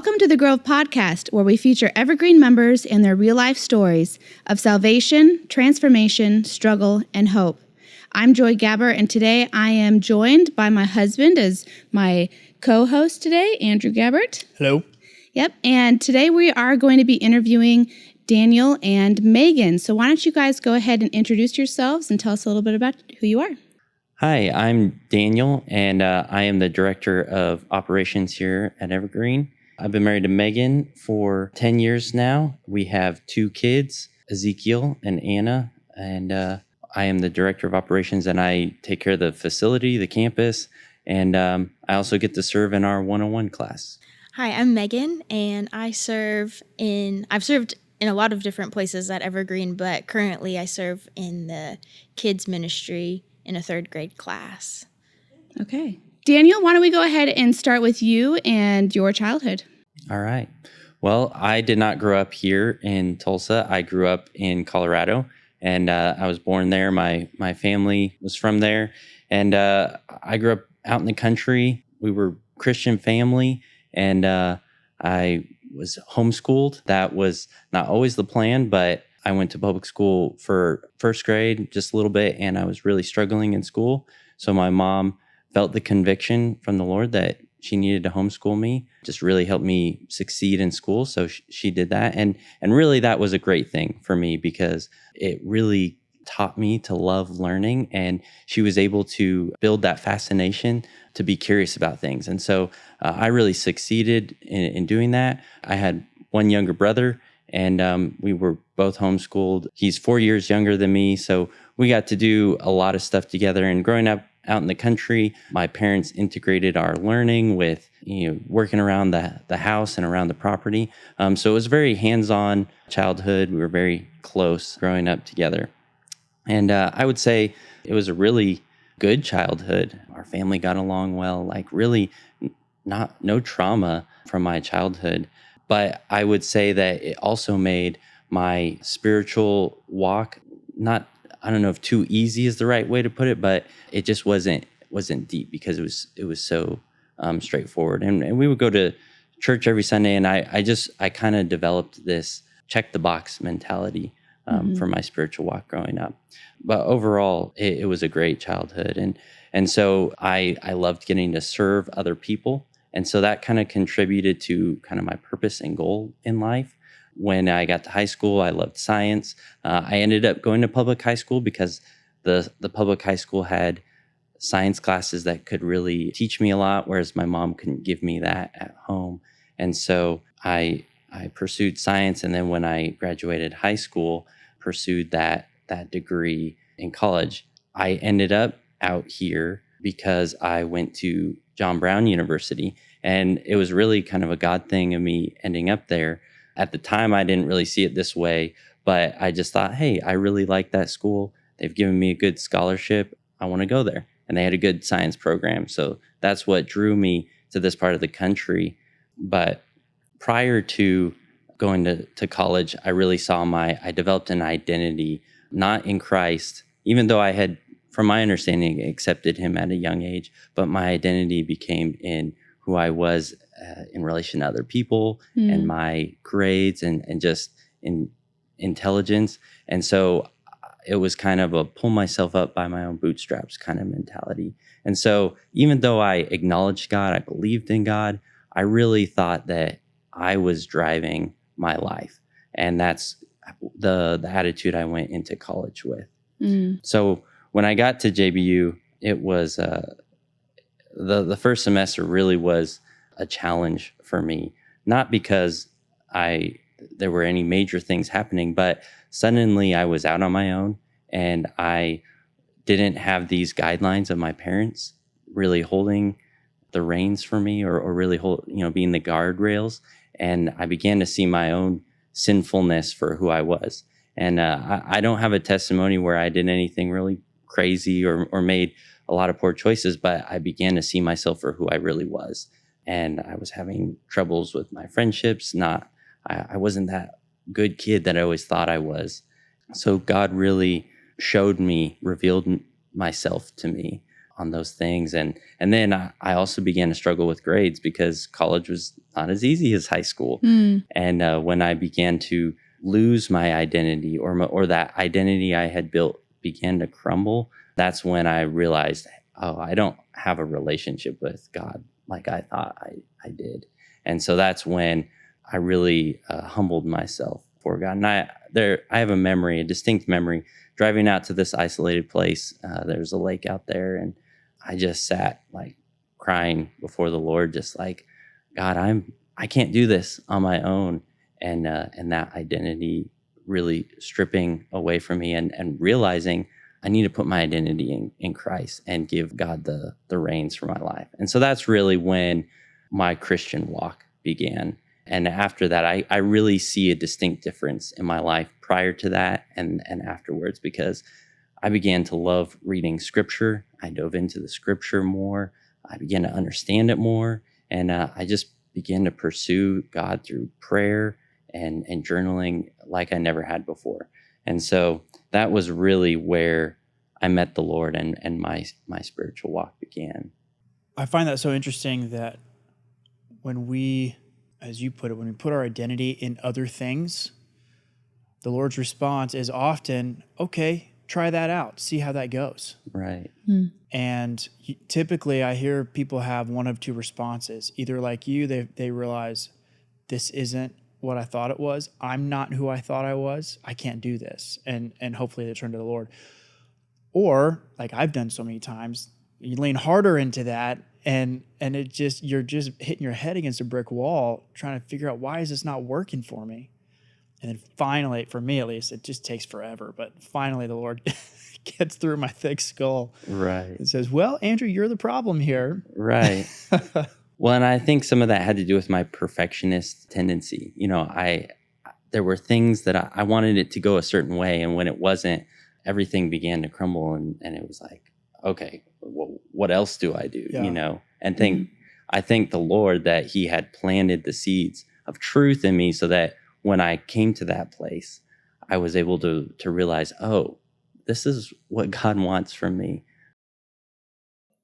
Welcome to the Grove Podcast, where we feature Evergreen members and their real-life stories of salvation, transformation, struggle, and hope. I'm Joy Gabbert, and today I am joined by my husband as my co-host today, Andrew Gabbert. Hello. Yep, and today we are going to be interviewing Daniel and Magen. So why don't you guys go ahead and introduce yourselves and tell us a little bit about who you are. Hi, I'm Daniel, and I am the Director of Operations here at Evergreen. I've been married to Magen for 10 years now. We have 2 kids, Ezekiel and Anna, and I am the Director of Operations, and I take care of the facility, the campus, and I also get to serve in our 101 class. Hi, I'm Magen, and I've served in a lot of different places at Evergreen, but currently I serve in the kids ministry in a 3rd grade class. Okay. Daniel, why don't we go ahead and start with you and your childhood? All right. Well, I did not grow up here in Tulsa. I grew up in Colorado, and I was born there. My family was from there, and I grew up out in the country. We were a Christian family, and I was homeschooled. That was not always the plan, but I went to public school for 1st grade, just a little bit, and I was really struggling in school. So my mom felt the conviction from the Lord that she needed to homeschool me, just really helped me succeed in school. So she did that. And really that was a great thing for me because it really taught me to love learning. And she was able to build that fascination to be curious about things. And so I really succeeded in doing that. I had one younger brother, and we were both homeschooled. He's 4 years younger than me, so we got to do a lot of stuff together. And growing up out in the country, my parents integrated our learning with working around the house and around the property. So it was a very hands-on childhood. We were very close growing up together. And I would say it was a really good childhood. Our family got along well, like really no trauma from my childhood. But I would say that it also made my spiritual walk I don't know if too easy is the right way to put it, but it just wasn't deep because it was so straightforward. And we would go to church every Sunday, and I kind of developed this check the box mentality for my spiritual walk growing up. But overall, it was a great childhood, and so I loved getting to serve other people. And so that kind of contributed to kind of my purpose and goal in life. When I got to high school, I loved science. I ended up going to public high school because the public high school had science classes that could really teach me a lot, whereas my mom couldn't give me that at home. And so I pursued science, and then when I graduated high school, pursued that degree in college. I ended up out here because I went to John Brown University, and it was really kind of a God thing of me ending up there. At the time, I didn't really see it this way, but I just thought, hey, I really like that school. They've given me a good scholarship. I want to go there. And they had a good science program. So that's what drew me to this part of the country. But prior to going to college, I really saw I developed an identity, not in Christ, even though I had, from my understanding, accepted him at a young age, but my identity became in who I was in relation to other people and my grades and just in intelligence. And so it was kind of a pull myself up by my own bootstraps kind of mentality. And so even though I acknowledged God, I believed in God, I really thought that I was driving my life. And that's the attitude I went into college with. So when I got to JBU, it was the first semester really was a challenge for me, not because there were any major things happening, but suddenly I was out on my own, and I didn't have these guidelines of my parents really holding the reins for me, or really being the guardrails. And I began to see my own sinfulness for who I was. And I don't have a testimony where I did anything really crazy or made a lot of poor choices, but I began to see myself for who I really was. And I was having troubles with my friendships. I wasn't that good kid that I always thought I was. So God really revealed myself to me on those things. And then I also began to struggle with grades because college was not as easy as high school. And when I began to lose my identity, or that identity I had built began to crumble, that's when I realized, oh, I don't have a relationship with God like I thought I did. And so that's when I really humbled myself before God. And I have a distinct memory, driving out to this isolated place. There's a lake out there, and I just sat like crying before the Lord, just like, God, I can't do this on my own. And that identity really stripping away from me, and realizing I need to put my identity in Christ and give God the reins for my life. And so that's really when my Christian walk began. And after that, I really see a distinct difference in my life prior to that and afterwards, because I began to love reading scripture. I dove into the scripture more. I began to understand it more. And I just began to pursue God through prayer and journaling like I never had before. And so that was really where I met the Lord, and my spiritual walk began. I find that so interesting that when we, as you put it, when we put our identity in other things, the Lord's response is often, okay, try that out, see how that goes. Right. And typically I hear people have one of two responses. Either like you, they realize this isn't what I thought it was. I'm not who I thought I was. I can't do this. And hopefully they turn to the Lord. Or like I've done so many times, you lean harder into that, and you're just hitting your head against a brick wall trying to figure out, why is this not working for me? And then finally, for me at least, it just takes forever, but finally the Lord gets through my thick skull. Right. And says, well, Andrew, you're the problem here. Right. Well, and I think some of that had to do with my perfectionist tendency. There were things that I wanted it to go a certain way, and when it wasn't, everything began to crumble, and it was like, okay, what else do I do? Yeah. And I thank the Lord that He had planted the seeds of truth in me, so that when I came to that place, I was able to realize, oh, this is what God wants from me.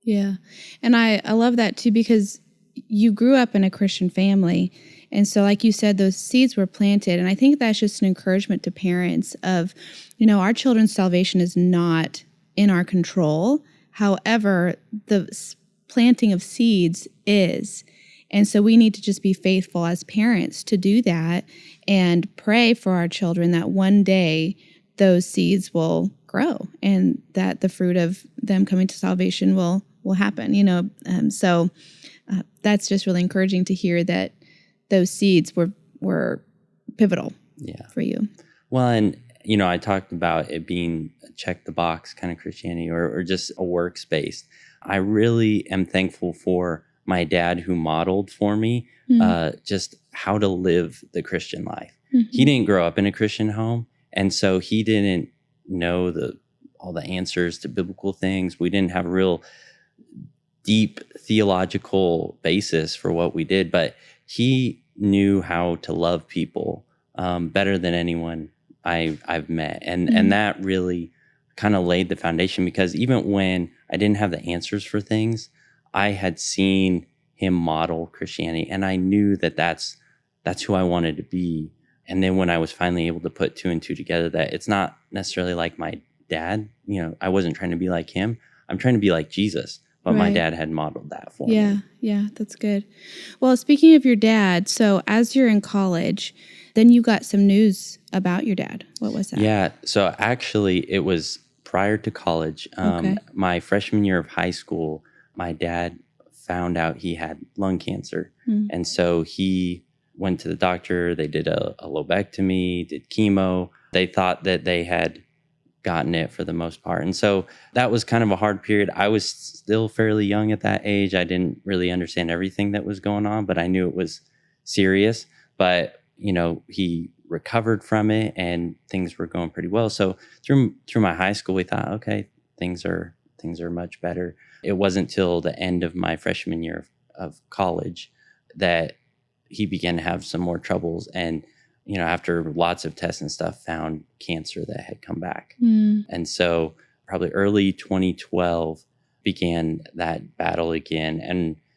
Yeah. And I love that too, because you grew up in a Christian family. And so, like you said, those seeds were planted. And I think that's just an encouragement to parents of, our children's salvation is not in our control. However, the planting of seeds is. And so we need to just be faithful as parents to do that and pray for our children that one day those seeds will grow and that the fruit of them coming to salvation will happen, So that's just really encouraging to hear that those seeds were pivotal for you. Well, and, I talked about it being a check the box kind of Christianity, or just a workspace. I really am thankful for my dad, who modeled for me just how to live the Christian life. Mm-hmm. He didn't grow up in a Christian home, and so he didn't know all the answers to biblical things. We didn't have a real deep theological basis for what we did, but he knew how to love people better than anyone I've met. And that really kind of laid the foundation, because even when I didn't have the answers for things, I had seen him model Christianity, and I knew that that's who I wanted to be. And then when I was finally able to put two and two together, that it's not necessarily like my dad, I wasn't trying to be like him. I'm trying to be like Jesus. But my dad had modeled that for me. Yeah, that's good. Well, speaking of your dad, so as you're in college, then you got some news about your dad. What was that? Yeah, so actually it was prior to college. My freshman year of high school, my dad found out he had lung cancer. And so he went to the doctor. They did a lobectomy, did chemo. They thought that they had gotten it for the most part. And so that was kind of a hard period. I was still fairly young at that age. I didn't really understand everything that was going on, but I knew it was serious. But, he recovered from it and things were going pretty well. So through my high school, we thought, okay, things are much better. It wasn't till the end of my freshman year of college that he began to have some more troubles, and after lots of tests and stuff, found cancer that had come back. And so probably early 2012 began that battle again.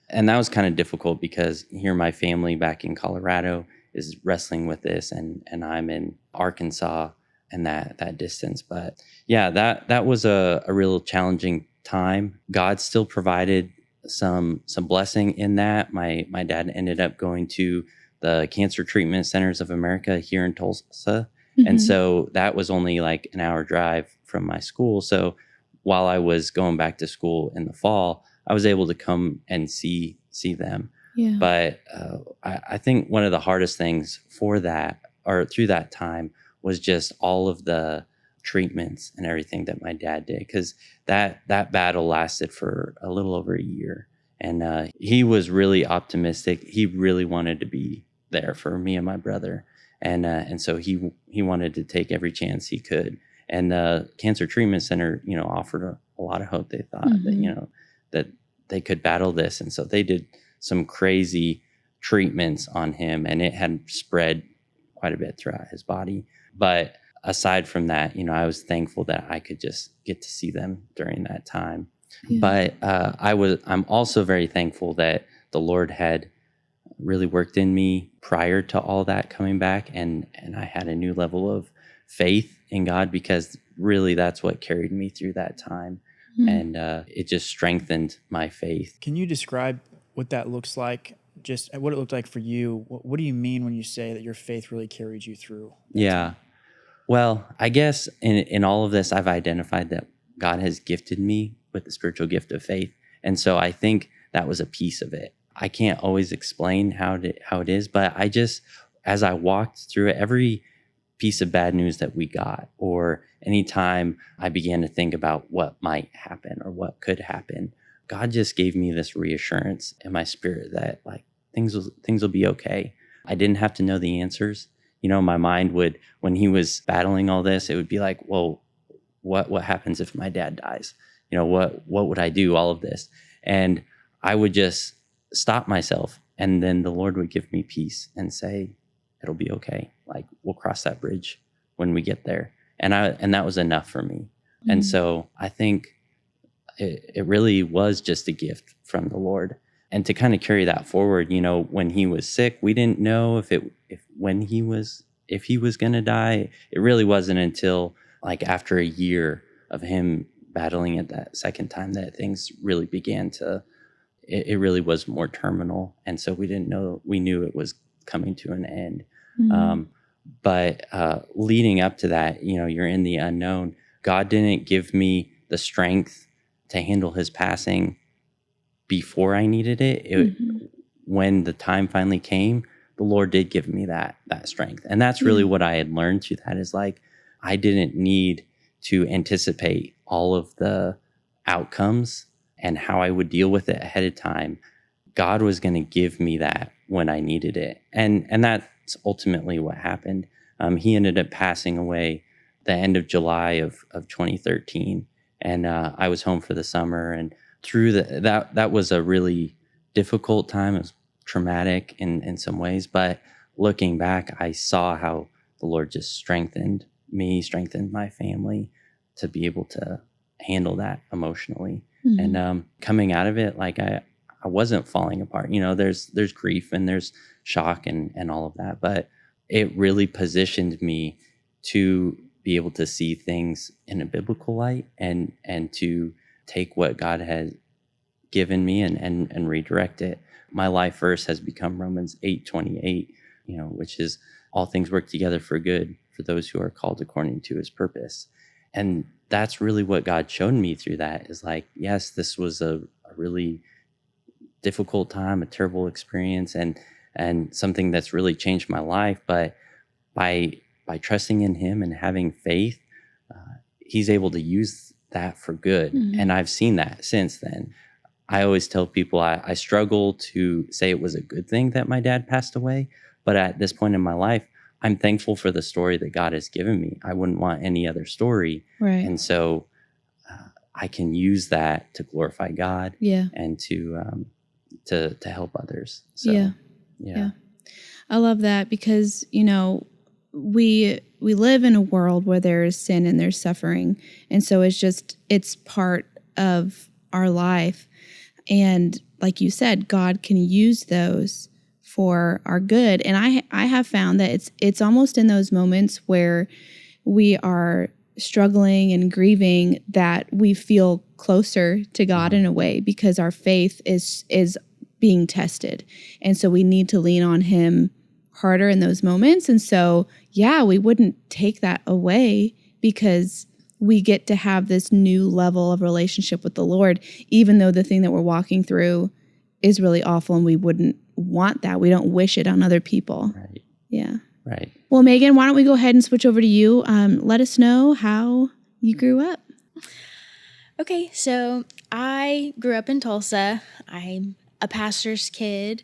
And that was kind of difficult because here my family back in Colorado is wrestling with this, and I'm in Arkansas and that distance. But yeah, that was a real challenging time. God still provided some blessing in that. My dad ended up going to the Cancer Treatment Centers of America here in Tulsa. And so that was only like an hour drive from my school. So while I was going back to school in the fall, I was able to come and see them. Yeah. But I think one of the hardest things for that, or through that time, was just all of the treatments and everything that my dad did, because that battle lasted for a little over a year. And he was really optimistic. He really wanted to be there for me and my brother. And so he wanted to take every chance he could. And the Cancer Treatment Center, offered a lot of hope. They thought that, that they could battle this. And so they did some crazy treatments on him, and it had spread quite a bit throughout his body. But aside from that, I was thankful that I could just get to see them during that time. Yeah. But I'm also very thankful that the Lord had really worked in me prior to all that coming back, and I had a new level of faith in God, because really that's what carried me through that time. And it just strengthened my faith. Can you describe what that looks like, just what it looked like for you? What do you mean when you say that your faith really carried you through? Yeah. Time? Well, I guess in all of this, I've identified that God has gifted me with the spiritual gift of faith. And so I think that was a piece of it. I can't always explain how it is, but I just, as I walked through it, every piece of bad news that we got, or anytime I began to think about what might happen or what could happen, God just gave me this reassurance in my spirit that like things will be okay. I didn't have to know the answers. My mind would, when he was battling all this, it would be like, well, what happens if my dad dies? What would I do? All of this. And I would just stop myself. And then the Lord would give me peace and say, it'll be okay. Like, we'll cross that bridge when we get there. And that was enough for me. And so I think it really was just a gift from the Lord. And to kind of carry that forward, when he was sick, we didn't know if he was going to die. It really wasn't until like after a year of him battling it that second time that things really began to, it really was more terminal. And so we knew it was coming to an end. But leading up to that, you're in the unknown. God didn't give me the strength to handle his passing before I needed it. When the time finally came, the Lord did give me that strength. And that's really what I had learned through that, is like, I didn't need to anticipate all of the outcomes and how I would deal with it ahead of time. God was going to give me that when I needed it. And that's ultimately what happened. He ended up passing away the end of July of 2013. And I was home for the summer. And through that was a really difficult time. It was traumatic in some ways. But looking back, I saw how the Lord just strengthened me, strengthened my family to be able to handle that emotionally. And coming out of it, like I wasn't falling apart. There's grief and there's shock and all of that, but it really positioned me to be able to see things in a biblical light and to take what God had given me and redirect it. My life verse has become Romans 8:28, which is all things work together for good for those who are called according to his purpose. And that's really what God showed me through that, is like, yes, this was a really difficult time, a terrible experience, and something that's really changed my life. But by trusting in him and having faith, he's able to use that for good. And I've seen that since then. I always tell people I struggle to say it was a good thing that my dad passed away. But at this point in my life, I'm thankful for the story that God has given me. I wouldn't want any other story. Right. And so I can use that to glorify God and to help others. So, yeah. I love that, because, we live in a world where there is sin and there's suffering. And so it's part of our life. And like you said, God can use those for our good. And I have found that it's almost in those moments where we are struggling and grieving that we feel closer to God in a way, because our faith is being tested. And so we need to lean on him harder in those moments. And so, yeah, we wouldn't take that away, because we get to have this new level of relationship with the Lord, even though the thing that we're walking through is really awful and we wouldn't want that. We don't wish it on other people. Right. Yeah. Right. Well, Megan, why don't we go ahead and switch over to you? Let us know how you grew up. Okay, so I grew up in Tulsa. I'm a pastor's kid,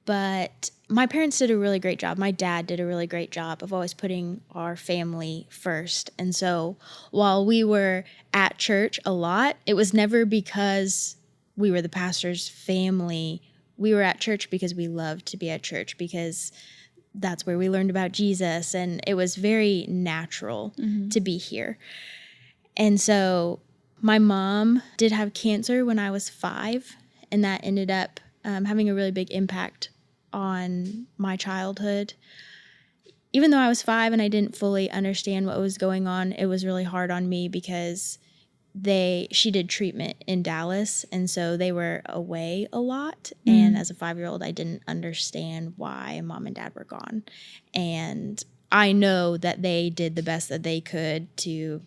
but my parents did a really great job. My dad did a really great job of always putting our family first. And so while we were at church a lot, it was never because we were the pastor's family. We were at church because we loved to be at church, because that's where we learned about Jesus. And it was very natural to be here. And so my mom did have cancer when I was 5, and that ended up having a really big impact on my childhood. Even though I was 5 and I didn't fully understand what was going on, it was really hard on me because she did treatment in Dallas, and so they were away a lot. And as a 5-year-old, I didn't understand why mom and dad were gone. And I know that they did the best that they could to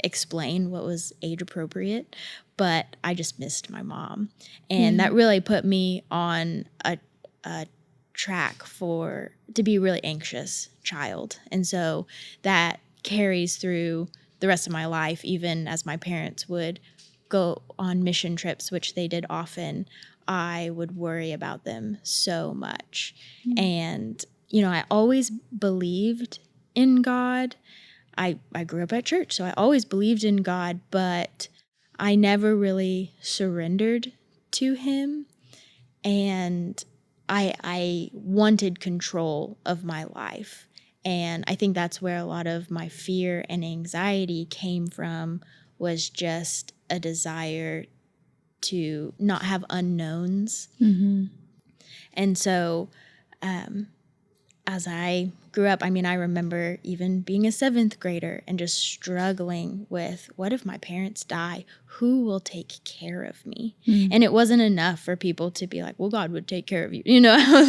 explain what was age appropriate, but I just missed my mom. And that really put me on a track to be a really anxious child. And so that carries through the rest of my life, even as my parents would go on mission trips, which they did often. I would worry about them so much. And, I always believed in God. I grew up at church, so I always believed in God, but I never really surrendered to him. And I wanted control of my life. And I think that's where a lot of my fear and anxiety came from, was just a desire to not have unknowns. And so as I grew up, I remember even being a 7th grader and just struggling with, what if my parents die? Who will take care of me? And it wasn't enough for people to be like, well, God would take care of you. I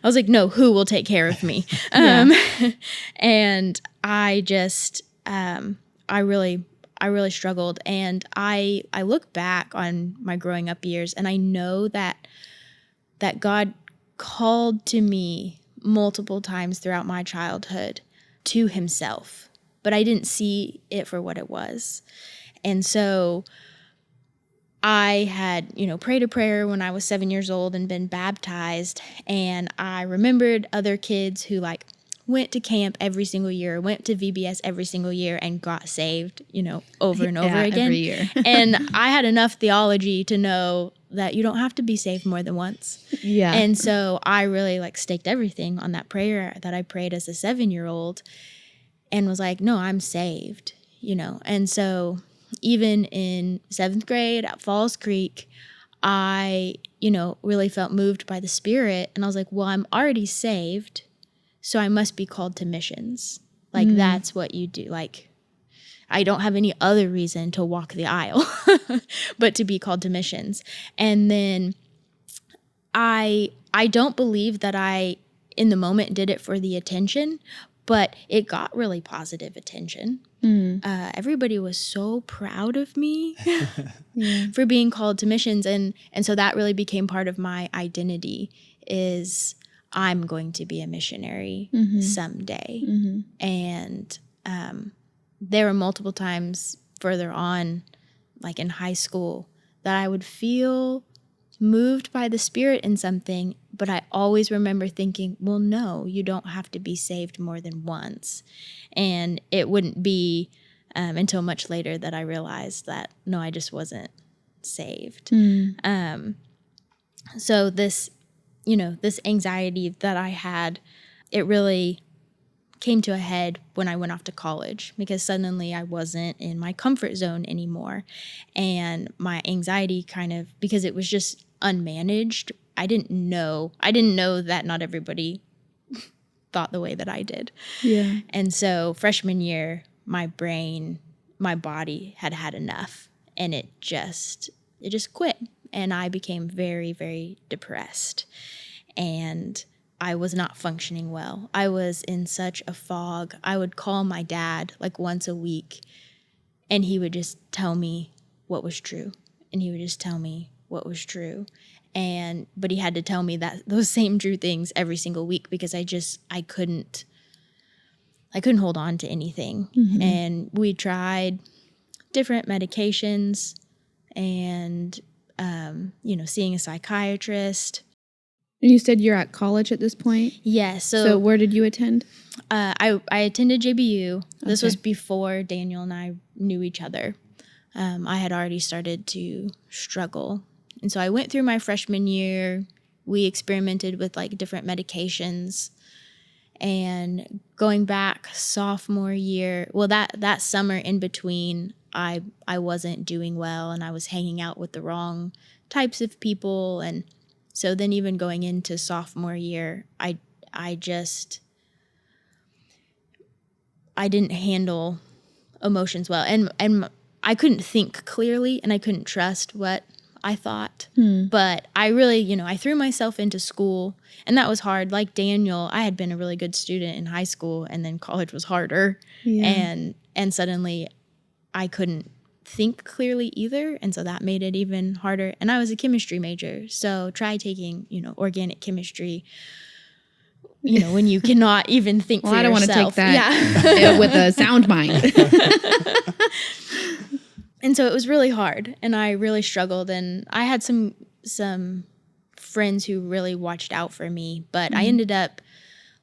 was like, no, who will take care of me? And I just, I really struggled. And I look back on my growing up years, and I know that God called to me multiple times throughout my childhood to himself, but I didn't see it for what it was. And so I had, prayed a prayer when I was 7 years old and been baptized. And I remembered other kids who went to camp every single year, went to VBS every single year, and got saved, over and over again. Every year. And I had enough theology to know that you don't have to be saved more than once. Yeah. And so I really staked everything on that prayer that I prayed as a 7-year-old, and was like, no, I'm saved, And so even in 7th grade at Falls Creek, I, really felt moved by the Spirit. And I was like, well, I'm already saved, so I must be called to missions. That's what you do. I don't have any other reason to walk the aisle but to be called to missions. And then I don't believe that I, in the moment, did it for the attention, but it got really positive attention. Everybody was so proud of me for being called to missions. And so that really became part of my identity, is I'm going to be a missionary someday. And there were multiple times further on, in high school, that I would feel moved by the Spirit in something, but I always remember thinking, well, no, you don't have to be saved more than once. And it wouldn't be until much later that I realized that, no, I just wasn't saved. So this, this anxiety that I had, it really came to a head when I went off to college, because suddenly I wasn't in my comfort zone anymore. And my anxiety because it was just unmanaged. I didn't know that not everybody thought the way that I did. Yeah. And so freshman year, my body had enough, and it just quit. And I became very, very depressed, and I was not functioning well. I was in such a fog. I would call my dad like once a week, and he would just tell me what was true. And he would just tell me what was true. But he had to tell me those same true things every single week, because I couldn't hold on to anything. Mm-hmm. And we tried different medications and, seeing a psychiatrist. And you said you're at college at this point? Yes. So where did you attend? I attended JBU. This Okay. was before Daniel and I knew each other. I had already started to struggle. And so I went through my freshman year. We experimented with like different medications. And going back sophomore year, well, that summer in between, I wasn't doing well, and I was hanging out with the wrong types of people. And so then even going into sophomore year, I didn't handle emotions well. And I couldn't think clearly, and I couldn't trust what I thought. But I really, I threw myself into school, and that was hard. Like Daniel, I had been a really good student in high school, and then college was harder. Yeah. And suddenly I couldn't think clearly either, and so that made it even harder. And I was a chemistry major, so try taking, organic chemistry, when you cannot even think for yourself. I don't want to take that with a sound mind. And so it was really hard, and I really struggled, and I had some friends who really watched out for me, but I ended up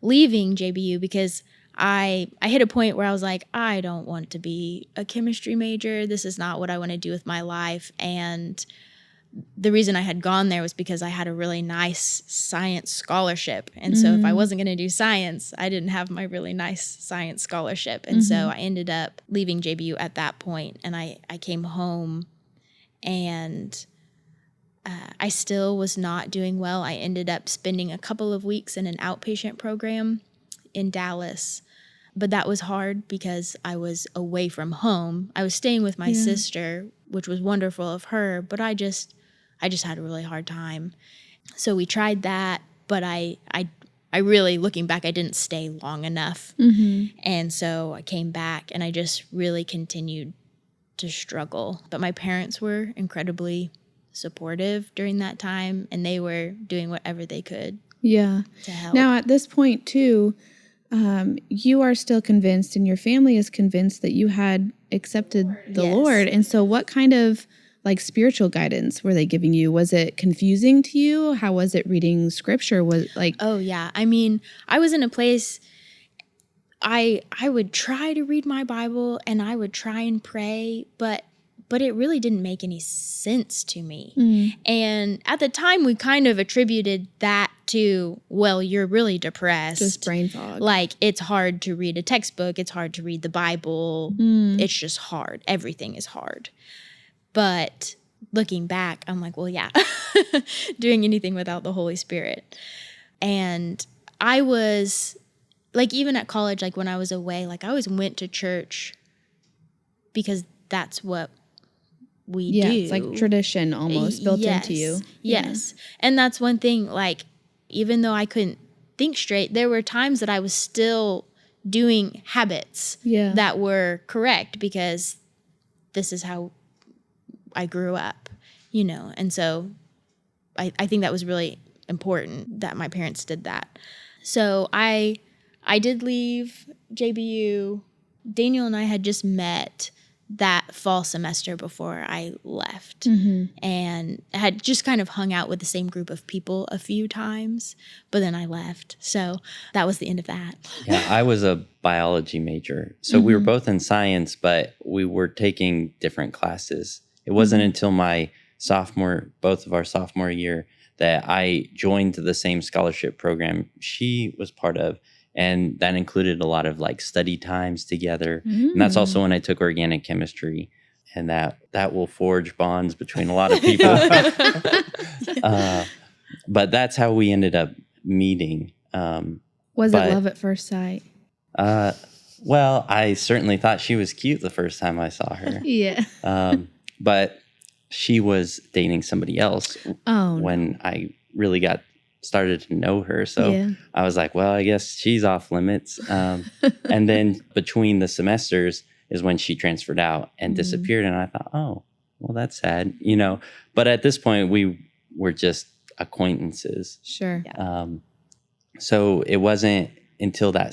leaving JBU because I hit a point where I was like, I don't want to be a chemistry major. This is not what I want to do with my life. And the reason I had gone there was because I had a really nice science scholarship. And so if I wasn't going to do science, I didn't have my really nice science scholarship. And so I ended up leaving JBU at that point, and I came home, and I still was not doing well. I ended up spending a couple of weeks in an outpatient program in Dallas. But that was hard because I was away from home. I was staying with my sister, which was wonderful of her, but I just had a really hard time. So we tried that, but I really, looking back, I didn't stay long enough. And so I came back, and I just really continued to struggle. But my parents were incredibly supportive during that time, and they were doing whatever they could to help. Now, at this point, too, you are still convinced, and your family is convinced that you had accepted the Lord. And so what kind of spiritual guidance were they giving you? Was it confusing to you? How was it reading scripture? Oh yeah. I mean, I was in a place, I would try to read my Bible, and I would try and pray, but it really didn't make any sense to me. And at the time, we kind of attributed that to, well, you're really depressed. Just brain fog. It's hard to read a textbook. It's hard to read the Bible. It's just hard. Everything is hard. But looking back, I'm like, well, yeah, doing anything without the Holy Spirit. And I was, even at college, when I was away, I always went to church because that's what we do. It's like tradition almost built into you. Yes. And that's one thing, even though I couldn't think straight, there were times that I was still doing habits that were correct because this is how I grew up, And so I think that was really important that my parents did that. So I did leave JBU. Daniel and I had just met that fall semester before I left, and had just kind of hung out with the same group of people a few times, but then I left. So that was the end of that. Yeah, I was a biology major. So we were both in science, but we were taking different classes. It wasn't until both of our sophomore year, that I joined the same scholarship program she was part of. And that included a lot of like study times together. And that's also when I took organic chemistry, and that will forge bonds between a lot of people. But that's how we ended up meeting. Was it love at first sight? Well, I certainly thought she was cute the first time I saw her. Yeah. But she was dating somebody else when I really got started to know her. So I was like, well, I guess she's off limits. And then between the semesters is when she transferred out and disappeared. And I thought, oh, well, that's sad, you know. But at this point, we were just acquaintances. Sure. Yeah. So it wasn't until that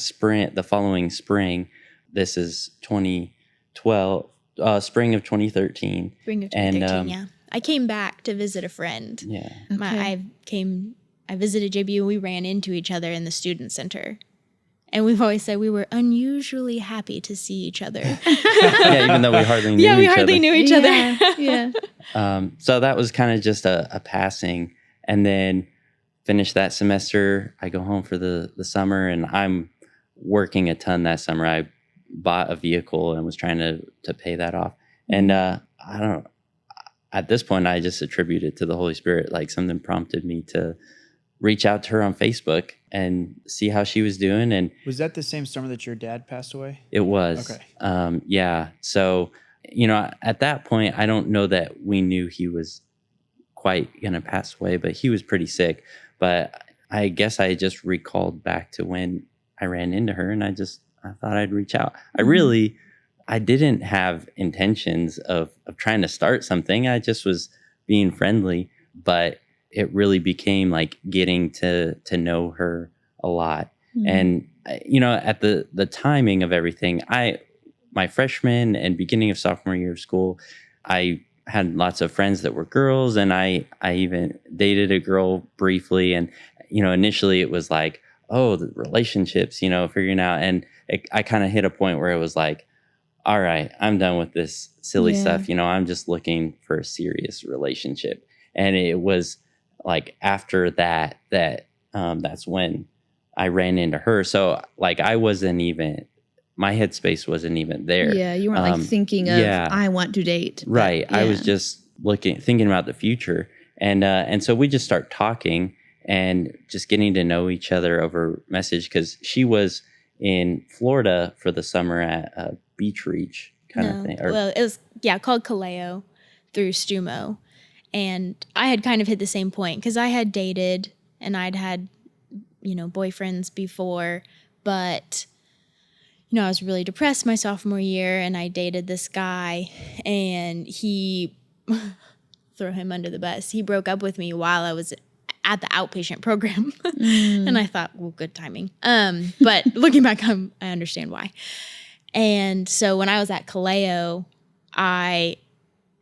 the following spring, this is 2012, spring of 2013. Spring of 2013, yeah. I came back to visit a friend. Yeah. Okay. I visited JBU. We ran into each other in the student center. And we've always said we were unusually happy to see each other. Yeah, even though we hardly knew each other. Yeah, we hardly knew each other. Yeah. So that was kind of just a passing. And then finished that semester. I go home for the summer, and I'm working a ton that summer. I bought a vehicle and was trying to pay that off. And at this point, I just attribute it to the Holy Spirit. Like something prompted me to reach out to her on Facebook and see how she was doing. And was that the same summer that your dad passed away? It was. Okay. Yeah. So, you know, at that point, I don't know that we knew he was quite going to pass away, but he was pretty sick. But I guess I just recalled back to when I ran into her, and I thought I'd reach out. I didn't have intentions of trying to start something. I just was being friendly, but it really became like getting to know her a lot. And, you know, at the timing of everything, my freshman and beginning of sophomore year of school, I had lots of friends that were girls, and I even dated a girl briefly. And, you know, initially it was like, oh, the relationships, you know, figuring out. And I kind of hit a point where it was like, all right, I'm done with this silly stuff. You know, I'm just looking for a serious relationship. And it was like after that, that's when I ran into her. So like my headspace wasn't even there. Yeah, you weren't like thinking of, I want to date. Right. I was just thinking about the future. And so we just start talking and just getting to know each other over message, because she was in Florida for the summer at Beach Reach kind of thing. Well, it was, called Kaleo through Stumo. And I had kind of hit the same point because I had dated and I'd had, you know, boyfriends before, but, you know, I was really depressed my sophomore year, and I dated this guy, and he, throw him under the bus, he broke up with me while I was at the outpatient program. And I thought, well, good timing. But looking back, I understand why. And so when I was at Kaleo, I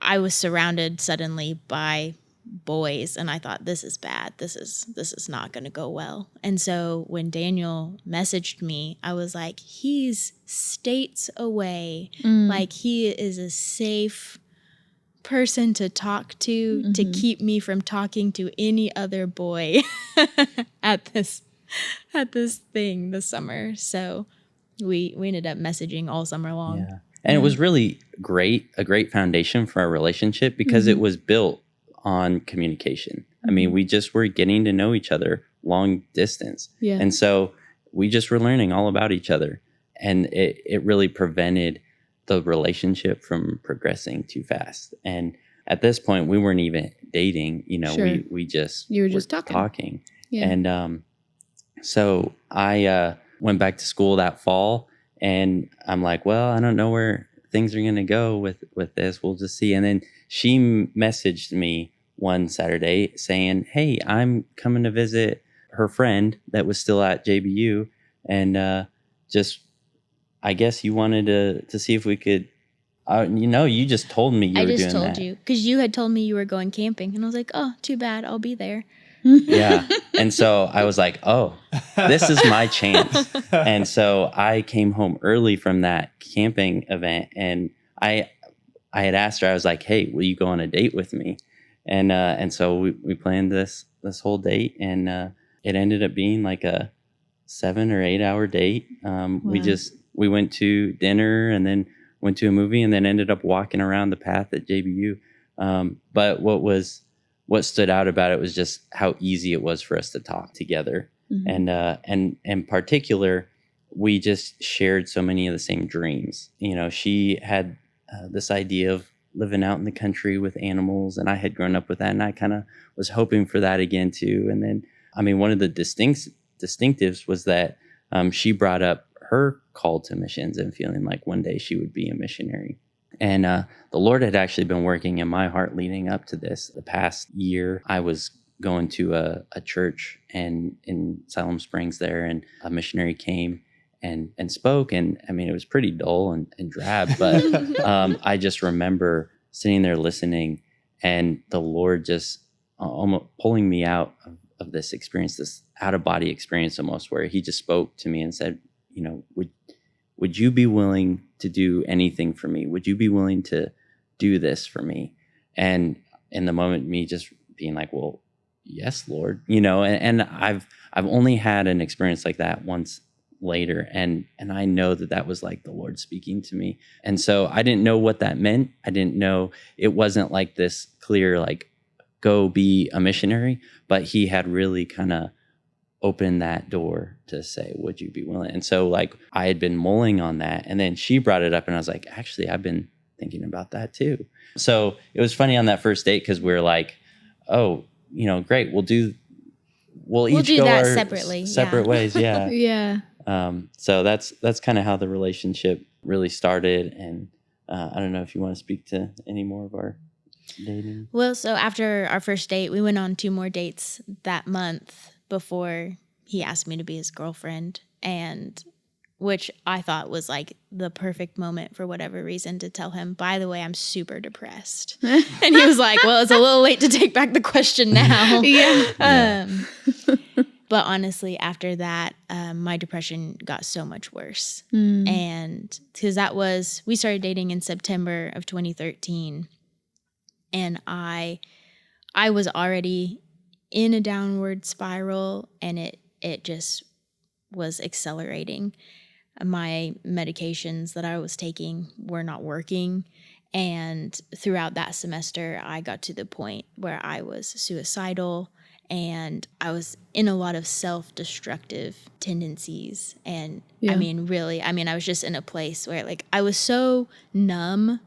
was surrounded suddenly by boys, and I thought, this is bad. This is not going to go well. And so when Daniel messaged me, I was like, he's states away. Like, he is a safe person to talk to keep me from talking to any other boy at this thing this summer. So we ended up messaging all summer long. Yeah. And it was really a great foundation for our relationship, because it was built on communication. I mean, we just were getting to know each other long distance. Yeah. And so we just were learning all about each other. And it really prevented the relationship from progressing too fast. And at this point, we weren't even dating, you know, we just you were just talking. Yeah. And so I went back to school that fall, and I'm like, well, I don't know where things are going to go with this. We'll just see. And then she messaged me one Saturday saying, hey, I'm coming to visit her friend that was still at JBU. And I guess you wanted to see if we could, you know, you just told me you were doing that. I just told you, because you had told me you were going camping. And I was like, oh, too bad. I'll be there. Yeah. And so I was like, oh, this is my chance. And so I came home early from that camping event, and I had asked her, I was like, hey, will you go on a date with me? And so we planned this whole date, and it ended up being like a 7 or 8 hour date. We went to dinner and then went to a movie and then ended up walking around the path at JBU. But what stood out about it was just how easy it was for us to talk together. And in particular, we just shared so many of the same dreams. She had this idea of living out in the country with animals, and I had grown up with that, and I kind of was hoping for that again too. And then, one of the distinctives was that she brought up her call to missions and feeling like one day she would be a missionary. And the Lord had actually been working in my heart leading up to this. The past year, I was going to a church and in Siloam Springs there, and a missionary came and spoke. And it was pretty dull and drab, but I just remember sitting there listening, and the Lord just almost pulling me out of this experience, this out of body experience almost, where he just spoke to me and said, would you be willing to do anything for me? Would you be willing to do this for me? And in the moment, me just being like, well, yes, Lord, and I've only had an experience like that once later. And I know that was like the Lord speaking to me. And so I didn't know what that meant. I didn't know, it wasn't like this clear, like, go be a missionary, but he had really kind of opened that door to say, would you be willing? And so like I had been mulling on that, and then she brought it up, and I was like, actually, I've been thinking about that too. So it was funny on that first date, because we're like, oh, great, we'll each do go that our separate ways. Yeah. Yeah. So that's kind of how the relationship really started. And I don't know if you want to speak to any more of our dating. Well, so after our first date, we went on 2 more dates that month before he asked me to be his girlfriend, and which I thought was like the perfect moment for whatever reason to tell him, by the way, I'm super depressed. And he was like, well, it's a little late to take back the question now. Yeah. But honestly, after that, my depression got so much worse. And because we started dating in September of 2013. And I was already in a downward spiral, and it just was accelerating. My medications that I was taking were not working. And throughout that semester, I got to the point where I was suicidal, and I was in a lot of self-destructive tendencies. And Yeah. I was just in a place where like I was so numb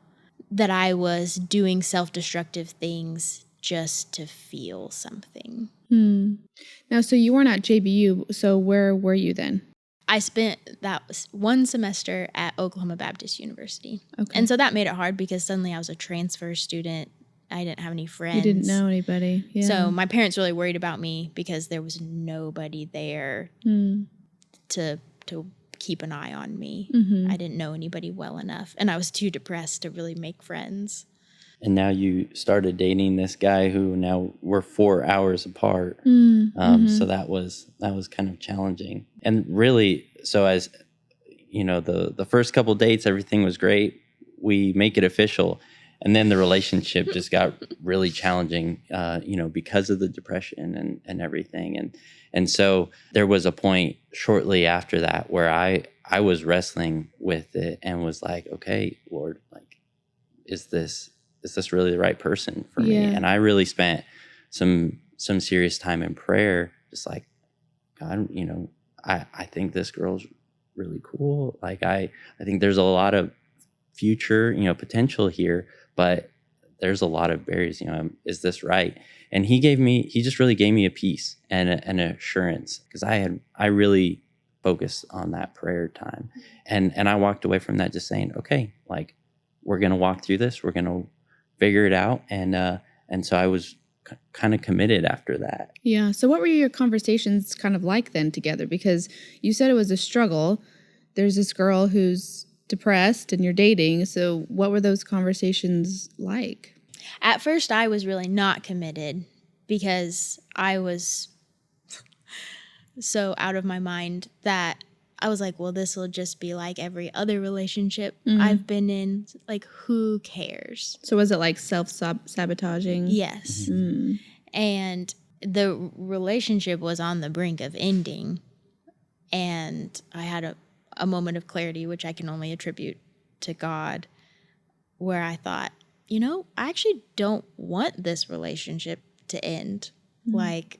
that I was doing self-destructive things just to feel something. Now, so you weren't at JBU, so where were you then? I spent that one semester at Oklahoma Baptist University. Okay. And so that made it hard, because suddenly I was a transfer student. I didn't have any friends. You didn't know anybody. Yeah. So my parents really worried about me, because there was nobody there to keep an eye on me. I didn't know anybody well enough, and I was too depressed to really make friends. And now you started dating this guy who now we're 4 hours apart. So that was kind of challenging. And really, so as the first couple dates, everything was great. We make it official. And then the relationship just got really challenging, because of the depression and everything. And so there was a point shortly after that where I was wrestling with it and was like, okay, Lord, like, is this really the right person for me? And I really spent some serious time in prayer, just like, God, I think this girl's really cool. Like, I think there's a lot of future, potential here, but there's a lot of barriers, is this right? And he just really gave me a peace and an assurance, because I really focused on that prayer time. And I walked away from that just saying, okay, like, we're going to walk through this. We're going to figure it out. And so I was kind of committed after that. Yeah. So what were your conversations kind of like then together? Because you said it was a struggle. There's this girl who's depressed and you're dating. So what were those conversations like? At first, I was really not committed, because I was so out of my mind that I was like, well, this will just be like every other relationship I've been in. Like, who cares? So was it like self-sabotaging? Yes. And the relationship was on the brink of ending. And I had a moment of clarity, which I can only attribute to God, where I thought, I actually don't want this relationship to end. Like,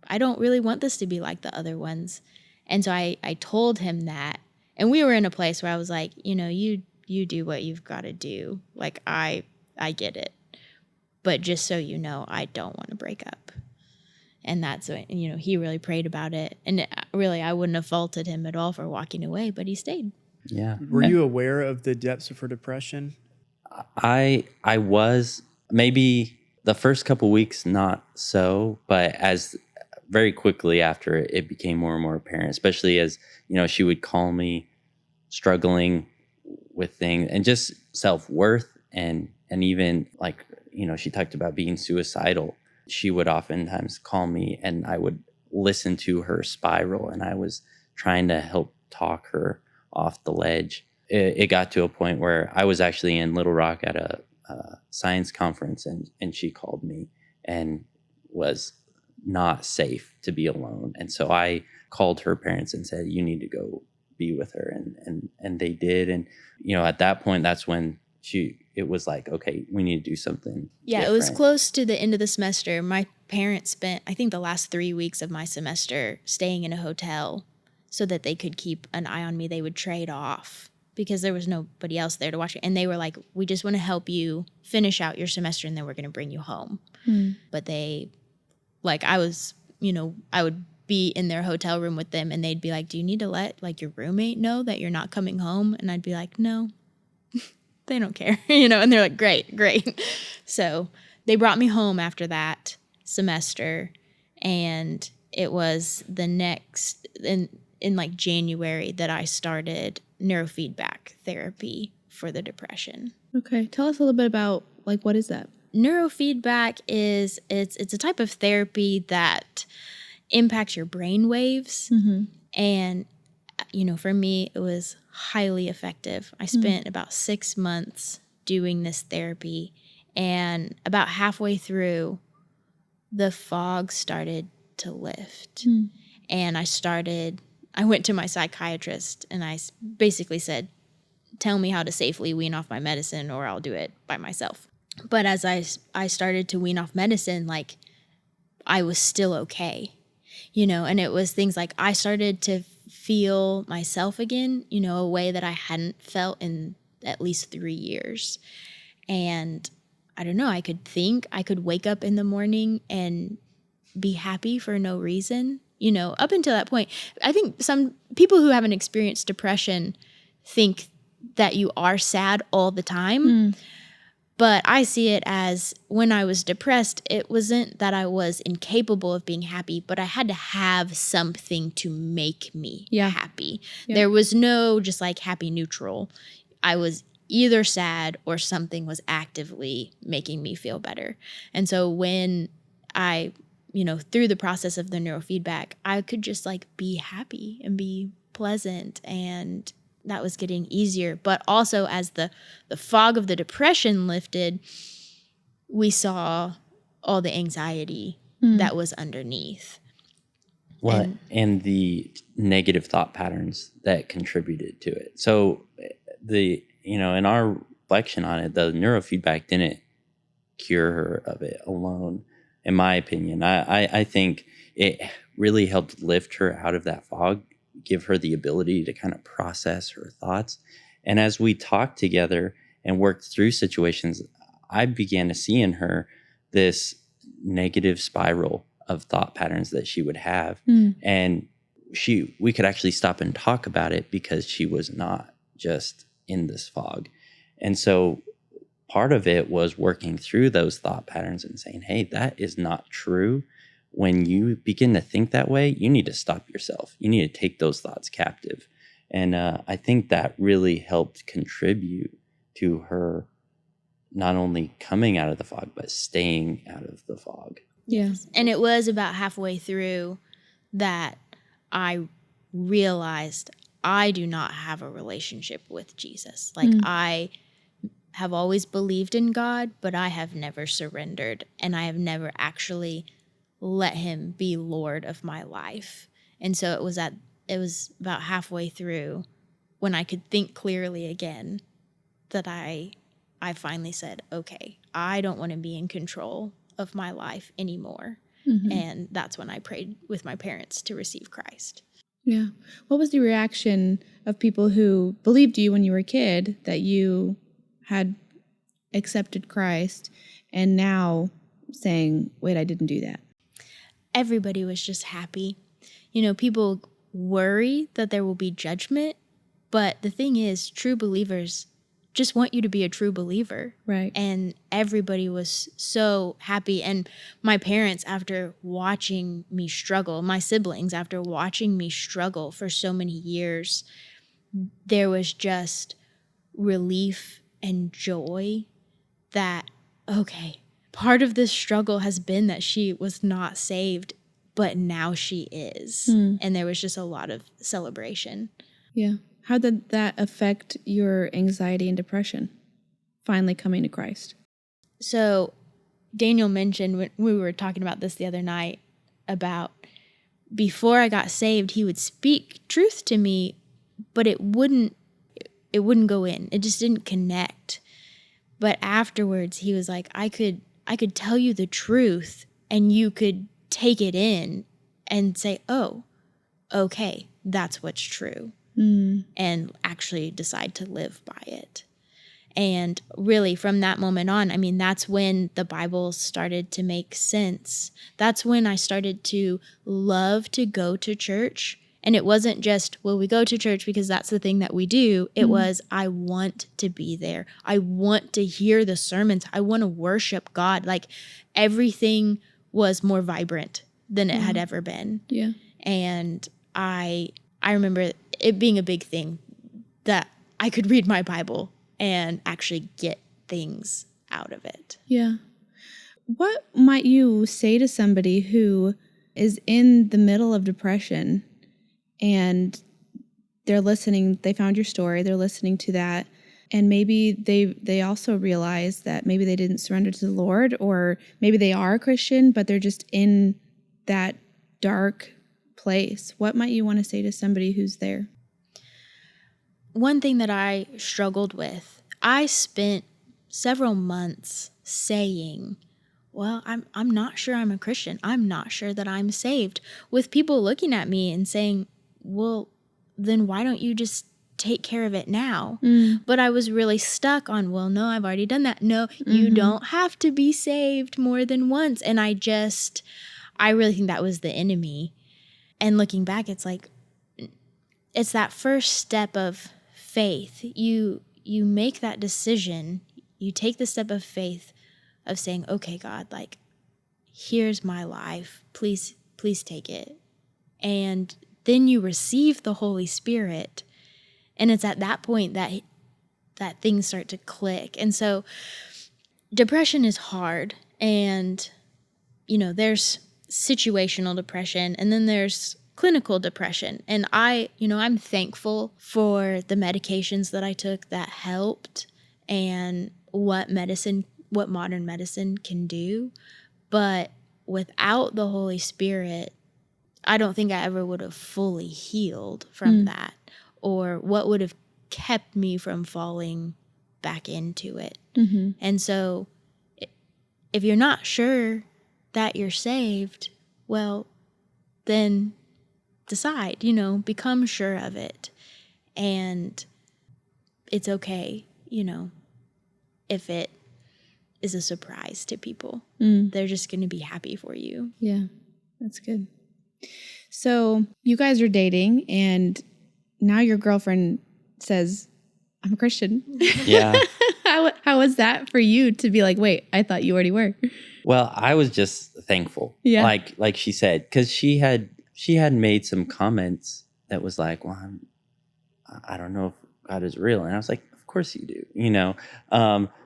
I don't really want this to be like the other ones. And so I told him that. And we were in a place where I was like, you do what you've got to do. Like, I get it. But just so you know, I don't want to break up. And that's when, he really prayed about it. And really, I wouldn't have faulted him at all for walking away, but he stayed. Yeah. Were you aware of the depths of her depression? I was, maybe the first couple weeks, not so, but as very quickly after it became more and more apparent, especially as, she would call me struggling with things and just self-worth and even like, she talked about being suicidal. She would oftentimes call me and I would listen to her spiral, and I was trying to help talk her off the ledge. It got to a point where I was actually in Little Rock at a science conference, and she called me and was not safe to be alone. And so I called her parents and said, you need to go be with her. And they did. And, at that point, that's when it was like, okay, we need to do something. Yeah, different. It was close to the end of the semester. My parents spent, I think, the last 3 weeks of my semester staying in a hotel so that they could keep an eye on me. They would trade off because there was nobody else there to watch it. And they were like, we just want to help you finish out your semester and then we're going to bring you home. But they, like, I was, I would be in their hotel room with them and they'd be like, do you need to let, like, your roommate know that you're not coming home? And I'd be like, no, they don't care, and they're like, great. So they brought me home after that semester, and it was the next, in like January, that I started neurofeedback therapy for the depression. Okay. Tell us a little bit about, like, what is that? Neurofeedback it's a type of therapy that impacts your brain waves. And, for me, it was highly effective. I spent about 6 months doing this therapy, and about halfway through, the fog started to lift. And I went to my psychiatrist and I basically said, tell me how to safely wean off my medicine or I'll do it by myself. But as I started to wean off medicine, like, I was still okay, and it was things like I started to feel myself again, a way that I hadn't felt in at least 3 years. And I don't know, I could wake up in the morning and be happy for no reason, up until that point. I think some people who haven't experienced depression think that you are sad all the time. But I see it as, when I was depressed, it wasn't that I was incapable of being happy, but I had to have something to make me happy. There was no just like happy neutral. I was either sad or something was actively making me feel better. And so when I, through the process of the neurofeedback, I could just like be happy and be pleasant, and that was getting easier. But also, as the fog of the depression lifted, we saw all the anxiety that was underneath. And the negative thought patterns that contributed to it. So in our reflection on it, the neurofeedback didn't cure her of it alone, in my opinion. I think it really helped lift her out of that fog, give her the ability to kind of process her thoughts. And as we talked together and worked through situations, I began to see in her this negative spiral of thought patterns that she would have. And we could actually stop and talk about it because she was not just in this fog. And so part of it was working through those thought patterns and saying, hey, that is not true. When you begin to think that way, you need to stop yourself. You need to take those thoughts captive. And I think that really helped contribute to her not only coming out of the fog, but staying out of the fog. Yes. And it was about halfway through that I realized I do not have a relationship with Jesus. Like, I have always believed in God, but I have never surrendered, and I have never actually let him be Lord of my life. And so it was at it was about halfway through when I could think clearly again that I finally said, okay, I don't want to be in control of my life anymore. Mm-hmm. And that's when I prayed with my parents to receive Christ. Yeah. What was the reaction of people who believed you when you were a kid that you had accepted Christ and now saying, wait, I didn't do that? Everybody was just happy. You know, people worry that there will be judgment, but the thing is, true believers just want you to be a true believer. Right. And everybody was so happy. And my parents, after watching me struggle, my siblings, after watching me struggle for so many years, there was just relief and joy that, okay, part of this struggle has been that she was not saved, but now she is. And there was just a lot of celebration. Yeah. How did that affect your anxiety and depression, finally coming to Christ? So Daniel mentioned when we were talking about this the other night about before I got saved, he would speak truth to me, but it wouldn't go in. It just didn't connect. But afterwards, he was like, I could tell you the truth and you could take it in and say, oh, okay, that's what's true. And actually decide to live by it. And really from that moment on, I mean, that's when the Bible started to make sense. That's when I started to love to go to church. And it wasn't just, well, we go to church because that's the thing that we do. It was, I want to be there. I want to hear the sermons. I want to worship God. Like everything was more vibrant than it had ever been. Yeah. And I remember it being a big thing that I could read my Bible and actually get things out of it. Yeah. What might you say to somebody who is in the middle of depression and they're listening, they found your story, they're listening to that, and maybe they also realize that maybe they didn't surrender to the Lord, or maybe they are a Christian, but they're just in that dark place. What might you want to say to somebody who's there? One thing that I struggled with, I spent several months saying, well, I'm not sure I'm a Christian. I'm not sure that I'm saved. With people looking at me and saying, well, then why don't you just take care of it now? But I was really stuck on, well, no, I've already done that. No, you don't have to be saved more than once. And I really think that was the enemy. And looking back, it's like, it's that first step of faith. You make that decision. You take the step of faith of saying, okay, God, like, here's my life. Please take it. And then you receive the Holy Spirit. And it's at that point that things start to click. And so depression is hard. And, you know, there's situational depression and then there's clinical depression. And I'm thankful for the medications that I took that helped and what modern medicine can do. But without the Holy Spirit, I don't think I ever would have fully healed from that, or what would have kept me from falling back into it. And so if you're not sure that you're saved, well, then decide, become sure of it. And it's okay, if it is a surprise to people. They're just going to be happy for you. Yeah, that's good. So you guys are dating, and now your girlfriend says, I'm a Christian. Yeah. How was that for you to be like, wait, I thought you already were? Well, I was just thankful. Yeah. Like she said, because she had made some comments that was like, well, I don't know if God is real. And I was like, of course you do,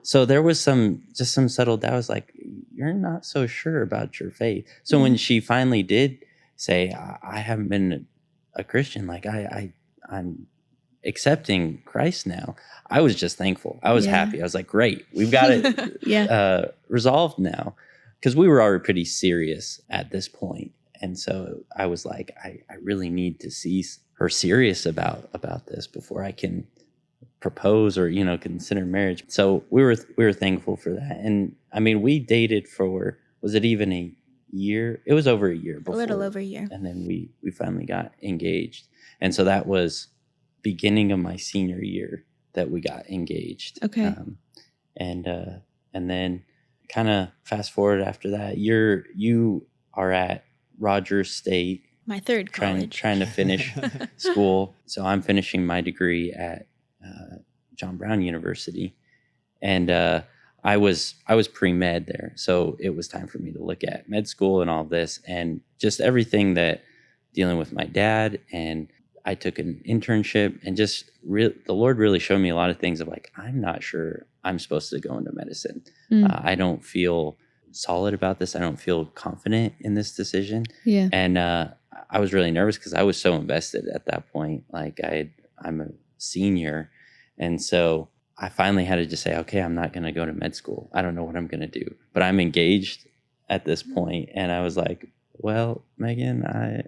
So there was some subtle doubt. I was like, you're not so sure about your faith. So when she finally did say, I haven't been a Christian, like I'm accepting Christ now, I was just thankful. I was happy. I was like, great, we've got it resolved now. Because we were already pretty serious at this point. And so I was like, I really need to see her serious about this before I can propose or, consider marriage. So we were thankful for that. And I mean, we dated for, was it even a year? It was over a year before. A little over a year. And then we finally got engaged. And so that was beginning of my senior year that we got engaged. Okay. And then kind of fast forward after that, you are at Rogers State. My third college. Trying to finish school. So I'm finishing my degree at John Brown University. And I was pre-med there. So it was time for me to look at med school and all this and just everything that dealing with my dad. And I took an internship and just the Lord really showed me a lot of things of like, I'm not sure I'm supposed to go into medicine. I don't feel solid about this. I don't feel confident in this decision. Yeah. And I was really nervous because I was so invested at that point. Like I'm a senior. And so I finally had to just say, okay, I'm not going to go to med school. I don't know what I'm going to do, but I'm engaged at this point. And I was like, well, Megan, I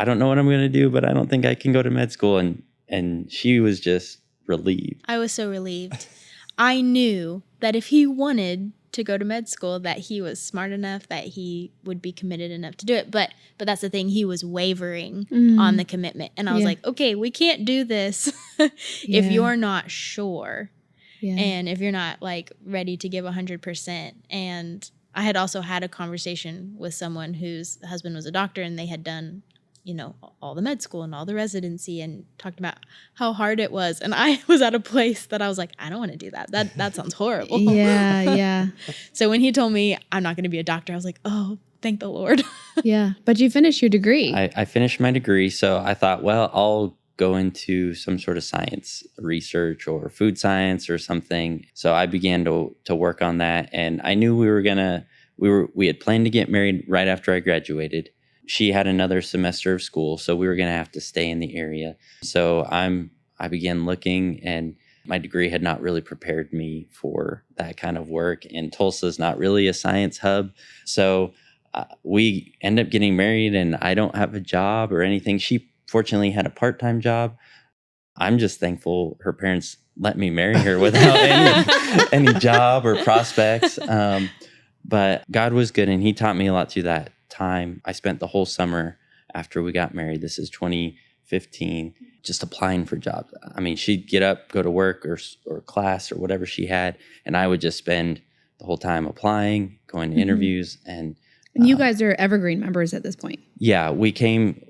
don't know what I'm going to do, but I don't think I can go to med school. And she was just relieved. I was so relieved. I knew that if he wanted to go to med school, that he was smart enough, that he would be committed enough to do it. But that's the thing, he was wavering on the commitment. And I was like, okay, we can't do this if you're not sure. Yeah. And if you're not like ready to give 100%. And I had also had a conversation with someone whose husband was a doctor and they had done, all the med school and all the residency and talked about how hard it was. And I was at a place that I was like, I don't want to do that. That sounds horrible. Yeah. So when he told me I'm not going to be a doctor, I was like, oh, thank the Lord. Yeah. But you finished your degree. I finished my degree. So I thought, well, I'll go into some sort of science research or food science or something. So I began to work on that. And I knew we had planned to get married right after I graduated. She had another semester of school, so we were going to have to stay in the area. So I began looking, and my degree had not really prepared me for that kind of work. And Tulsa is not really a science hub. So we end up getting married, and I don't have a job or anything. She fortunately had a part-time job. I'm just thankful her parents let me marry her without any job or prospects. But God was good, and he taught me a lot through that time. I spent the whole summer after we got married. This is 2015, just applying for jobs. I mean, she'd get up, go to work or class or whatever she had, and I would just spend the whole time applying, going to interviews. And you guys are Evergreen members at this point. Yeah, we came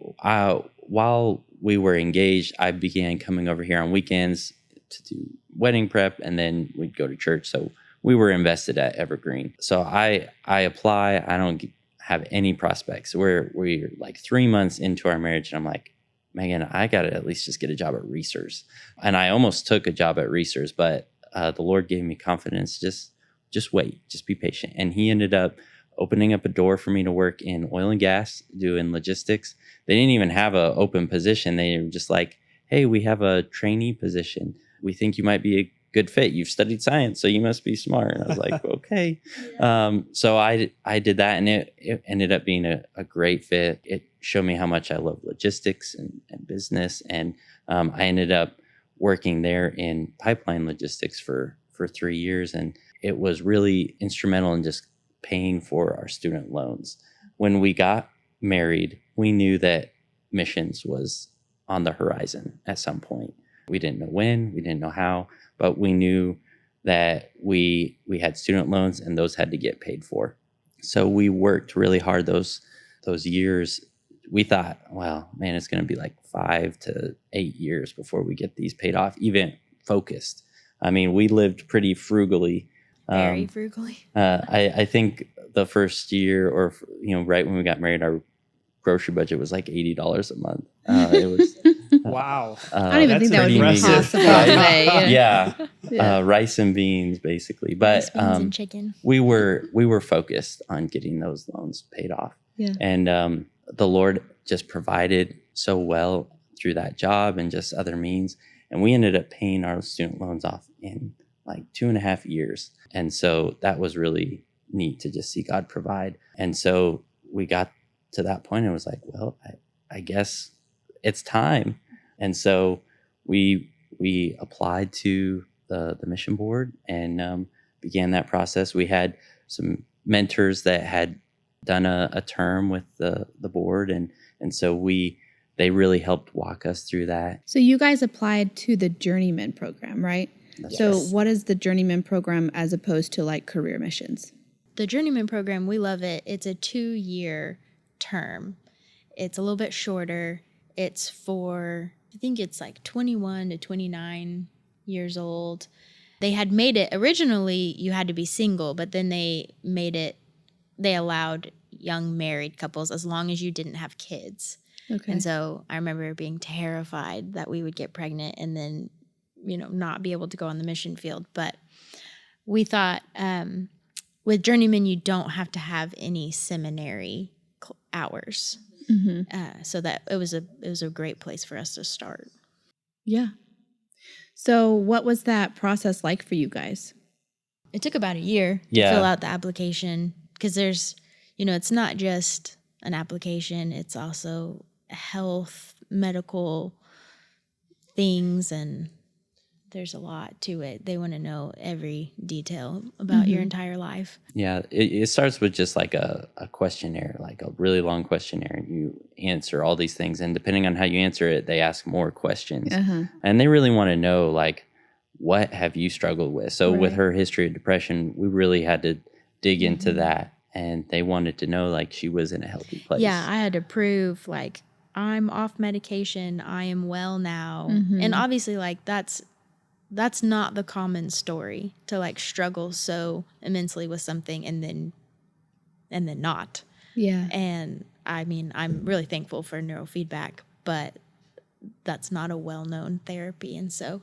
while we were engaged. I began coming over here on weekends to do wedding prep, and then we'd go to church. So we were invested at Evergreen. So I apply. I don't have any prospects. We're like 3 months into our marriage, and I'm like, Megan, I got to at least just get a job at Reesers. And I almost took a job at Reesers, but the Lord gave me confidence. Just wait, just be patient. And he ended up opening up a door for me to work in oil and gas, doing logistics. They didn't even have an open position. They were just like, hey, we have a trainee position. We think you might be a good fit. You've studied science, so you must be smart. And I was like, okay. Yeah. So I did that, and it ended up being a great fit. It showed me how much I love logistics and business. And I ended up working there in pipeline logistics for 3 years. And it was really instrumental in just paying for our student loans. When we got married, we knew that missions was on the horizon at some point. We didn't know when, we didn't know how, but we knew that we had student loans and those had to get paid for. So we worked really hard those years. We thought, well, man, it's going to be like 5 to 8 years before we get these paid off, even focused. I mean, we lived pretty frugally. Very frugally. I think the first year or, right when we got married, our grocery budget was like $80 a month. It was wow. I don't even think that would be possible today. Yeah. Rice and beans, basically. But rice, beans, and chicken. We were focused on getting those loans paid off. Yeah. And the Lord just provided so well through that job and just other means. And we ended up paying our student loans off in like 2.5 years. And so that was really neat to just see God provide. And so we got to that point and was like, well, I guess it's time. And so we applied to the mission board and began that process. We had some mentors that had done a term with the board, and so they really helped walk us through that. So you guys applied to the Journeyman program, right? So Yes. what is the Journeyman program as opposed to like career missions? The Journeyman program, we love it. It's a 2-year term. It's a little bit shorter. It's for, I think it's like 21 to 29 years old. They had made it, originally you had to be single, but then they allowed young married couples as long as you didn't have kids. Okay. And so I remember being terrified that we would get pregnant and then, not be able to go on the mission field. But we thought with Journeyman, you don't have to have any seminary hours. Mm-hmm. So that it was a great place for us to start. Yeah. So what was that process like for you guys? It took about a year Yeah. to fill out the application because there's, it's not just an application. It's also health, medical things, and there's a lot to it. They want to know every detail about your entire life. Yeah, it starts with just like a questionnaire, like a really long questionnaire. You answer all these things, and depending on how you answer it, they ask more questions. Uh-huh. And they really want to know, like, what have you struggled with? So with Right. her history of depression, we really had to dig into that. And they wanted to know, like, she was in a healthy place. Yeah, I had to prove, like, I'm off medication. I am well now. And obviously, like, that's not the common story, to like struggle so immensely with something and then not. Yeah. And I mean, I'm really thankful for neurofeedback, but that's not a well-known therapy. And so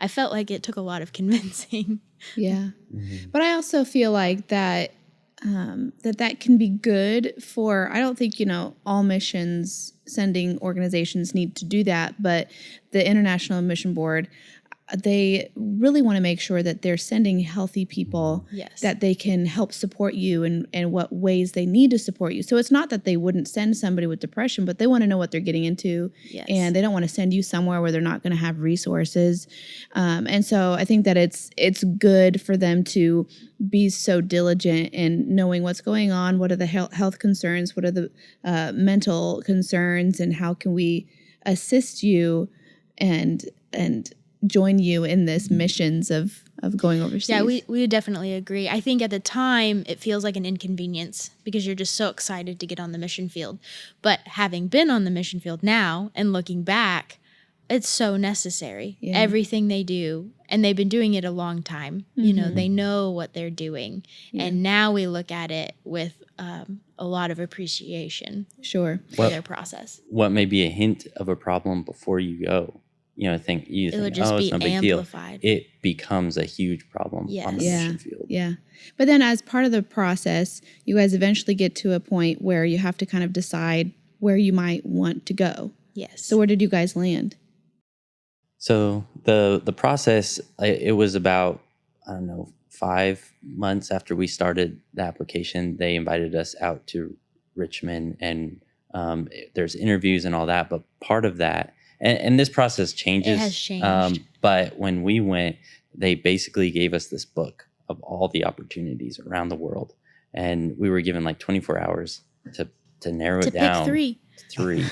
I felt like it took a lot of convincing. Yeah. But I also feel like that that can be good for, I don't think, all missions sending organizations need to do that, but the International Mission Board, they really want to make sure that they're sending healthy people Yes. that they can help support you and what ways they need to support you. So it's not that they wouldn't send somebody with depression, but they want to know what they're getting into. Yes. And they don't want to send you somewhere where they're not going to have resources. And so I think that it's good for them to be so diligent in knowing what's going on, what are the health concerns, what are the mental concerns, and how can we assist you and join you in this missions of going overseas. Yeah, we would definitely agree. I think at the time it feels like an inconvenience because you're just so excited to get on the mission field. But having been on the mission field now and looking back, it's so necessary. Yeah. Everything they do, and they've been doing it a long time. They know what they're doing. Yeah. And now we look at it with a lot of appreciation Sure. for their process. What may be a hint of a problem before you go? You think, would just oh, be it's no big amplified. deal. It becomes a huge problem on the Yeah. mission field. Yeah. But then as part of the process, you guys eventually get to a point where you have to kind of decide where you might want to go. Yes. So where did you guys land? So the process, it was about, 5 months after we started the application. They invited us out to Richmond, and there's interviews and all that. But part of that, and this process changes. It has changed. But when we went, they basically gave us this book of all the opportunities around the world, and we were given like 24 hours to narrow to it down. pick 3.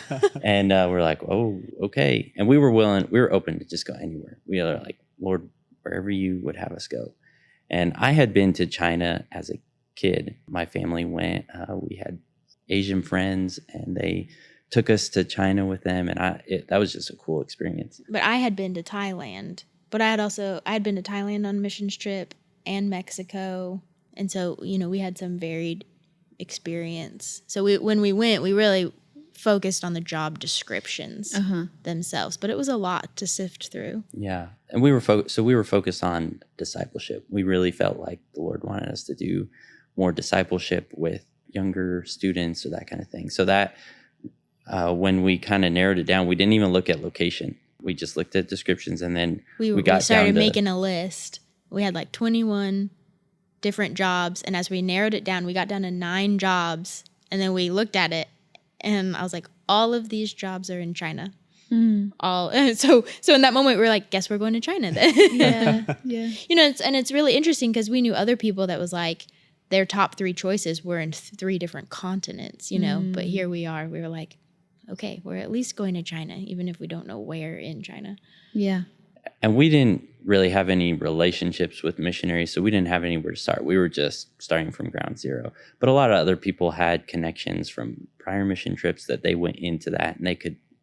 And we're like, oh, okay. And we were open to just go anywhere. We were like, Lord, wherever you would have us go. And I had been to China as a kid. My family went. We had Asian friends, and they took us to China with them. And that was just a cool experience. But I had been to Thailand. But I had been to Thailand on a missions trip and Mexico. And so, we had some varied experience. So when we went, we really focused on the job descriptions themselves, but it was a lot to sift through. Yeah. And we were focused on discipleship. We really felt like the Lord wanted us to do more discipleship with younger students or that kind of thing. So that when we kind of narrowed it down, we didn't even look at location. We just looked at descriptions, and then we started making a list. We had like 21 different jobs, and as we narrowed it down, we got down to 9 jobs, and then we looked at it, and I was like, all of these jobs are in China. All so in that moment, we're like, guess we're going to China then. Yeah. It's really interesting because we knew other people that was like their top 3 choices were in 3 different continents, but here we were like, okay, we're at least going to China, even if we don't know where in China. Yeah. And we didn't really have any relationships with missionaries, so we didn't have anywhere to start. We were just starting from ground zero. But a lot of other people had connections from prior mission trips that they went into that, and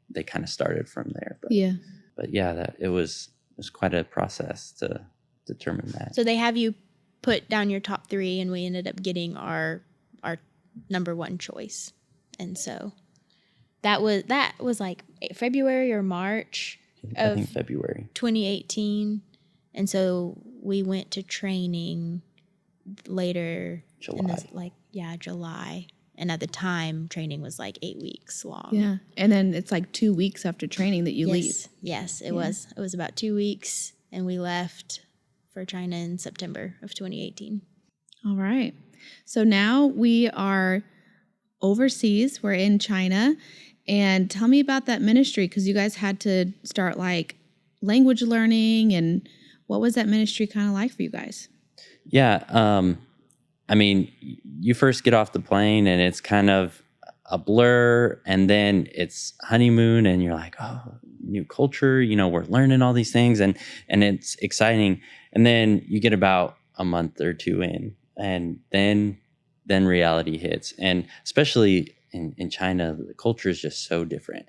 they kind of started from there. But it was quite a process to determine that. So they have you put down your top 3, and we ended up getting our number 1 choice. And so that was like February or March I think February 2018. And so we went to training later July. July. And at the time, training was like 8 weeks long. Yeah. And then it's like 2 weeks after training that you leave. Yes, it was. It was about 2 weeks, and we left for China in September of 2018. All right. So now we are overseas. We're in China. And tell me about that ministry, because you guys had to start like language learning. And what was that ministry kind of like for you guys? Yeah. I mean, you first get off the plane and it's kind of a blur, and then it's honeymoon and you're like, oh, new culture, we're learning all these things and it's exciting. And then you get about a month or 2 in, and then reality hits. And especially in China, the culture is just so different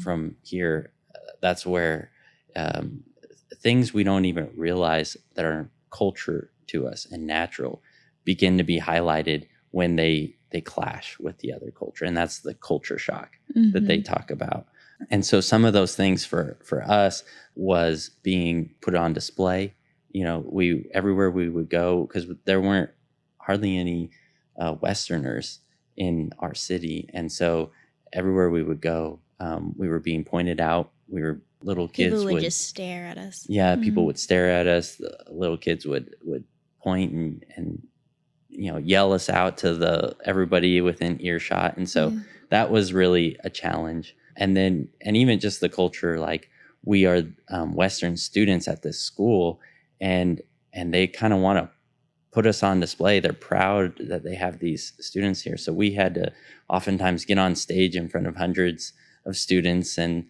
from here. That's where things we don't even realize that are culture to us and natural begin to be highlighted when they clash with the other culture. And that's the culture shock that they talk about. And so some of those things for us was being put on display. Everywhere we would go, because there weren't hardly any Westerners in our city. And so everywhere we would go, we were being pointed out. Little kids People would just stare at us. Yeah, people would stare at us. The little kids would point and yell us out to everybody within earshot. And so that was really a challenge. And even just the culture, like we are Western students at this school, and they kind of want to put us on display. They're proud that they have these students here. So we had to oftentimes get on stage in front of hundreds of students and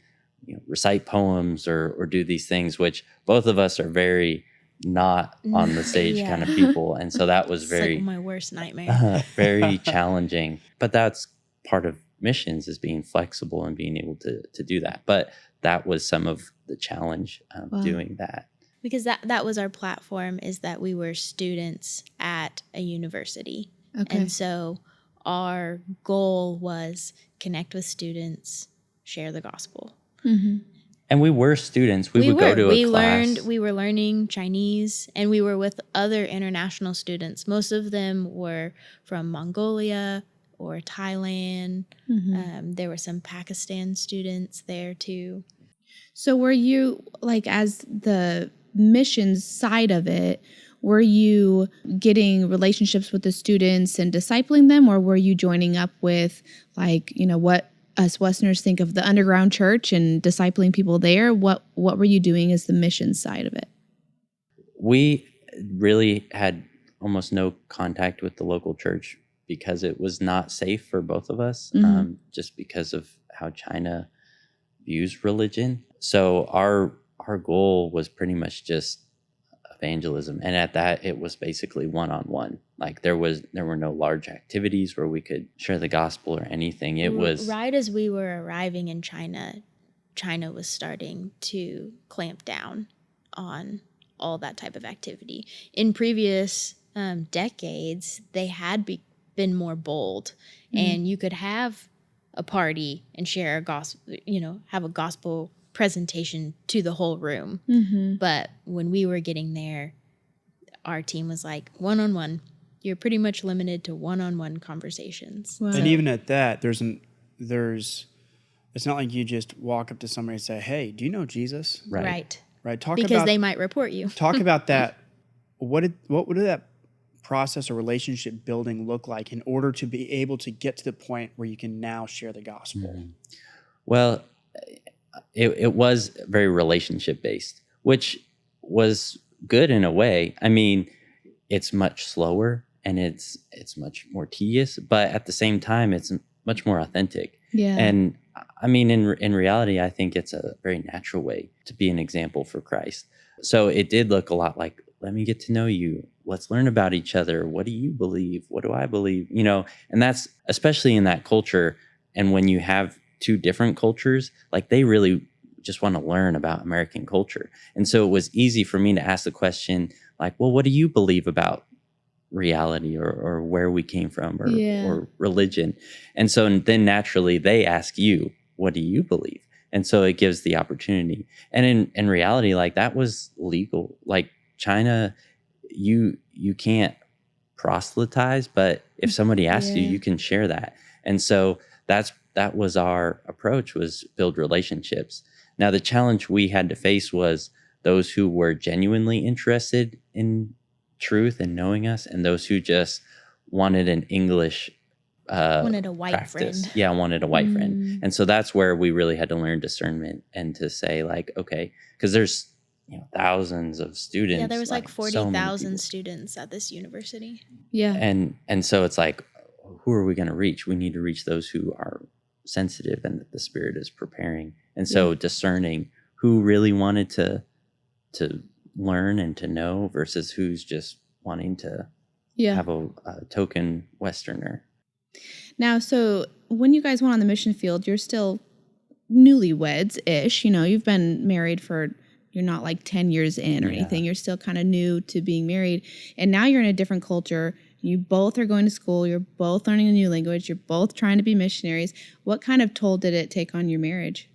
recite poems or do these things, which both of us are very not on the stage kind of people. And so that was very like my worst nightmare. Very challenging. But that's part of missions, is being flexible and being able to do that. But that was some of the challenge doing that. Because that was our platform, is that we were students at a university. Okay. And so our goal was connect with students, share the gospel. Mm-hmm. And we were students. We would go to a class. We were learning Chinese, and we were with other international students. Most of them were from Mongolia or Thailand. Mm-hmm. There were some Pakistan students there too. So were you, like, as the missions side of it, were you getting relationships with the students and discipling them, or were you joining up with, like, what us Westerners think of the underground church and discipling people there? What were you doing as the mission side of it? We really had almost no contact with the local church because it was not safe for both of us, just because of how China views religion. So our goal was pretty much just evangelism, and at that it was basically one-on-one. Like there were no large activities where we could share the gospel or anything. It was right as we were arriving in China was starting to clamp down on all that type of activity. In previous decades, they had been more bold, and you could have a party and share a gospel, have a gospel presentation to the whole room. Mm-hmm. But when we were getting there, our team was like, one-on-one. You're pretty much limited to one-on-one conversations. Wow. And even at that, it's not like you just walk up to somebody and say, hey, do you know Jesus? Right. Right. Because they might report you. Talk about that. What did that process of relationship building look like in order to be able to get to the point where you can now share the gospel? Well, it was very relationship based, which was good in a way. I mean, it's much slower and it's much more tedious, but at the same time, it's much more authentic. Yeah. And I mean, in reality, I think it's a very natural way to be an example for Christ. So it did look a lot like, let me get to know you. Let's learn about each other. What do you believe? What do I believe? You know, and that's especially in that culture. And when you have two different cultures, like they really just want to learn about American culture. And so it was easy for me to ask the question like, well, what do you believe about reality or where we came from or religion? And so then naturally they ask you, what do you believe? And so it gives the opportunity. And in reality, like that was legal. Like China, you can't proselytize, but if somebody asks you, you can share that. And so that was our approach, was build relationships. Now, the challenge we had to face was those who were genuinely interested in truth and knowing us, and those who just wanted an English wanted a white practice. friend. Yeah, wanted a white friend. And so that's where we really had to learn discernment and to say like, okay, because there's thousands of students. Yeah, there was like 40,000 so students at this university. Yeah. And so it's like, who are we going to reach? We need to reach those who are sensitive and that the Spirit is preparing. And so discerning who really wanted to learn and to know versus who's just wanting to have a token Westerner. Now, so when you guys went on the mission field, you're still newlyweds-ish. You've been married you're not like 10 years in or anything. You're still kind of new to being married. And now you're in a different culture. You both are going to school. You're both learning a new language. You're both trying to be missionaries. What kind of toll did it take on your marriage?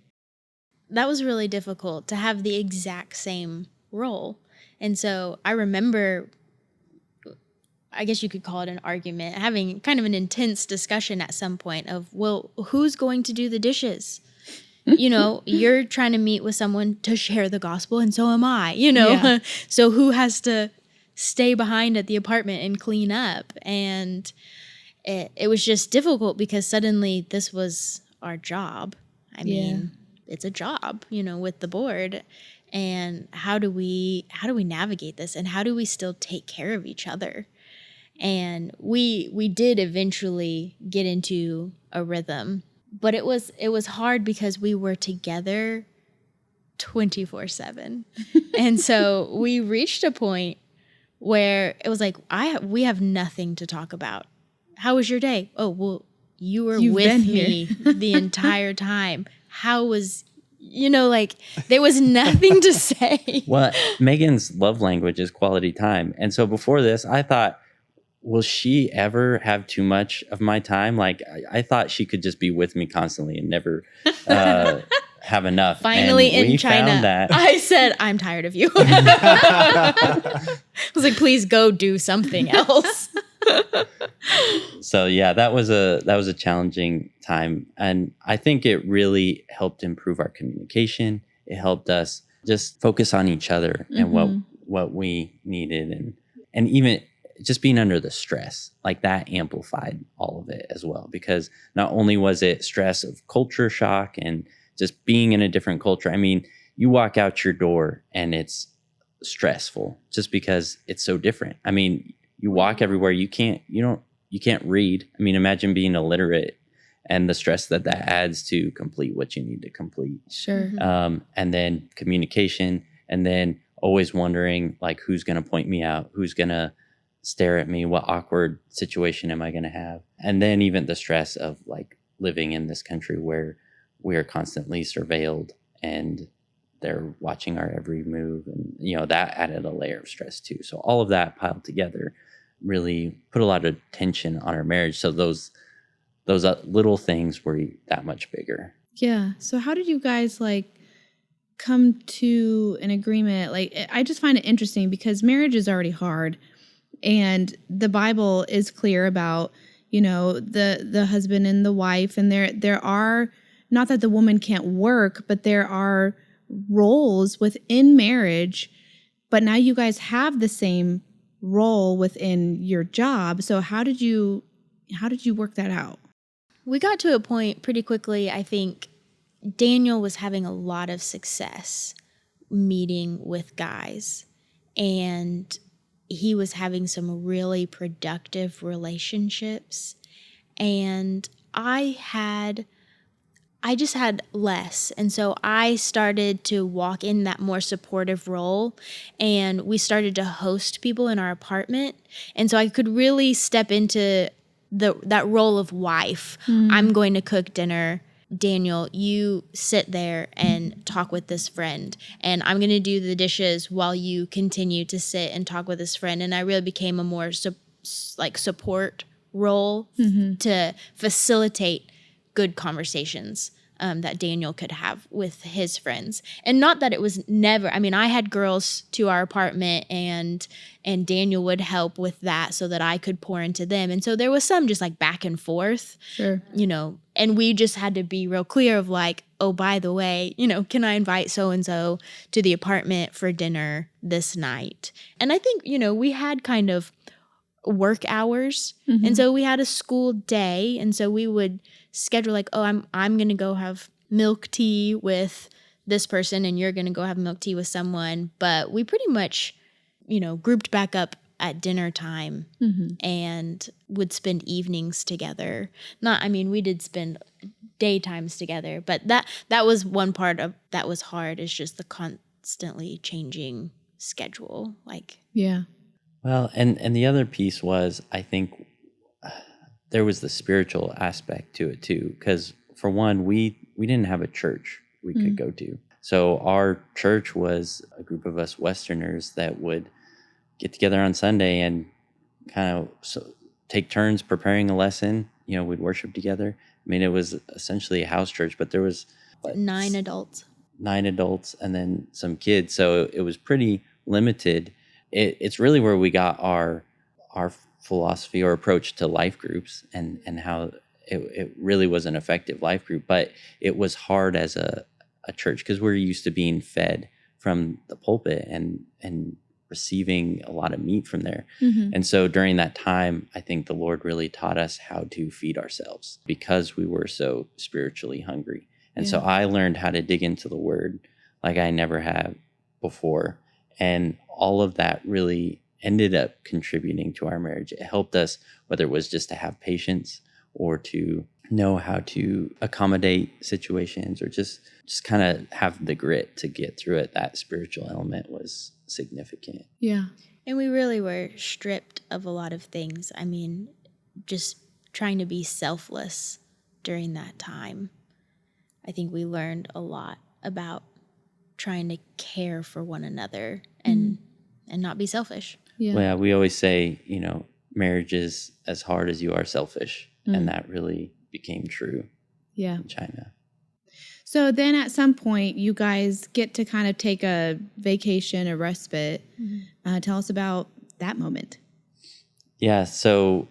That was really difficult to have the exact same role. And so I remember, I guess you could call it an argument, having kind of an intense discussion at some point of, well, who's going to do the dishes? You're trying to meet with someone to share the gospel, and so am I, Yeah. So who has to stay behind at the apartment and clean up? And it was just difficult because suddenly this was our job. I mean, it's a job, with the board. And how do we navigate this, and how do we still take care of each other? And we did eventually get into a rhythm, but it was hard because we were together 24/7. And so we reached a point where it was like, we have nothing to talk about. How was your day? Oh, well, you were with me the entire time. How was, there was nothing to say. Well, Megan's love language is quality time. And so before this, I thought, will she ever have too much of my time? Like, I thought she could just be with me constantly and never have enough. Finally, and in China, I said, I'm tired of you. I was like, please go do something else. So yeah, that was a challenging time. And I think it really helped improve our communication. It helped us just focus on each other and what we needed. And even just being under the stress, like that amplified all of it as well, because not only was it stress of culture shock and just being in a different culture. I mean, you walk out your door and it's stressful just because it's so different. I mean, you walk everywhere, you can't read. I mean, imagine being illiterate and the stress that adds to complete what you need to complete. Sure. And then communication, and then always wondering like, who's going to point me out? Who's going to stare at me? What awkward situation am I going to have? And then even the stress of like living in this country where we are constantly surveilled and they're watching our every move. And, that added a layer of stress too. So all of that piled together really put a lot of tension on our marriage. So those little things were that much bigger. Yeah. So how did you guys come to an agreement? I just find it interesting because marriage is already hard. And the Bible is clear about, the husband and the wife. And there are, not that the woman can't work, but there are roles within marriage. But now you guys have the same role within your job. So how did you work that out? We got to a point pretty quickly. I think Daniel was having a lot of success meeting with guys, and he was having some really productive relationships. And I just had less. And so I started to walk in that more supportive role, and we started to host people in our apartment. And so I could really step into that role of wife. I'm going to cook dinner. Daniel, you sit there and talk with this friend, and I'm going to do the dishes while you continue to sit and talk with this friend. And I really became a more support role to facilitate good conversations that Daniel could have with his friends. And not that it was never, I mean, I had girls to our apartment, and Daniel would help with that so that I could pour into them. And so there was some just like back and forth, Sure. And we just had to be real clear of like, oh, by the way, can I invite so-and-so to the apartment for dinner this night? And I think, we had kind of work hours. And so we had a school day. And so we would schedule like, oh, I'm going to go have milk tea with this person, and you're going to go have milk tea with someone. But we pretty much, grouped back up at dinner time and would spend evenings together. We did spend daytimes together, but that was one part of that was hard, is just the constantly changing schedule. Yeah. Well, and the other piece was, I think there was the spiritual aspect to it too, because for one, we didn't have a church we could go to. So our church was a group of us Westerners that would get together on Sunday and kind of take turns preparing a lesson. We'd worship together. I mean, it was essentially a house church, but there was 9 adults. 9 adults and then some kids. So it was pretty limited. It's really where we got our philosophy or approach to life groups, and how it really was an effective life group. But it was hard as a church, because we're used to being fed from the pulpit and receiving a lot of meat from there. And so during that time, I think the Lord really taught us how to feed ourselves, because we were so spiritually hungry. And so I learned how to dig into the word like I never have before. And all of that really ended up contributing to our marriage. It helped us, whether it was just to have patience or to know how to accommodate situations, or just kind of have the grit to get through it. That spiritual element was significant. Yeah. And we really were stripped of a lot of things. I mean, just trying to be selfless during that time. I think we learned a lot about trying to care for one another and not be selfish. Yeah. Well, yeah, we always say, marriage is as hard as you are selfish. And that really became true in China. So then at some point, you guys get to kind of take a vacation, a respite. Tell us about that moment. Yeah, so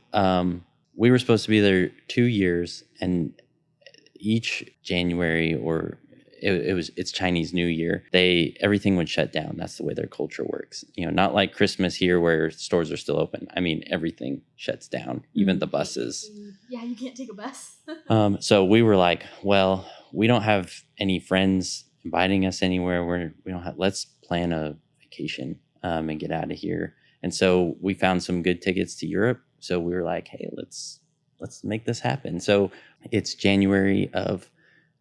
we were supposed to be there 2 years, and each January, or it's Chinese New Year, everything would shut down. That's the way their culture works. Not like Christmas here where stores are still open. I mean, everything shuts down, even the buses. Yeah, you can't take a bus. So we were like, well, we don't have any friends inviting us anywhere. Let's plan a vacation and get out of here. And so we found some good tickets to Europe. So we were like, hey, let's make this happen. So it's January of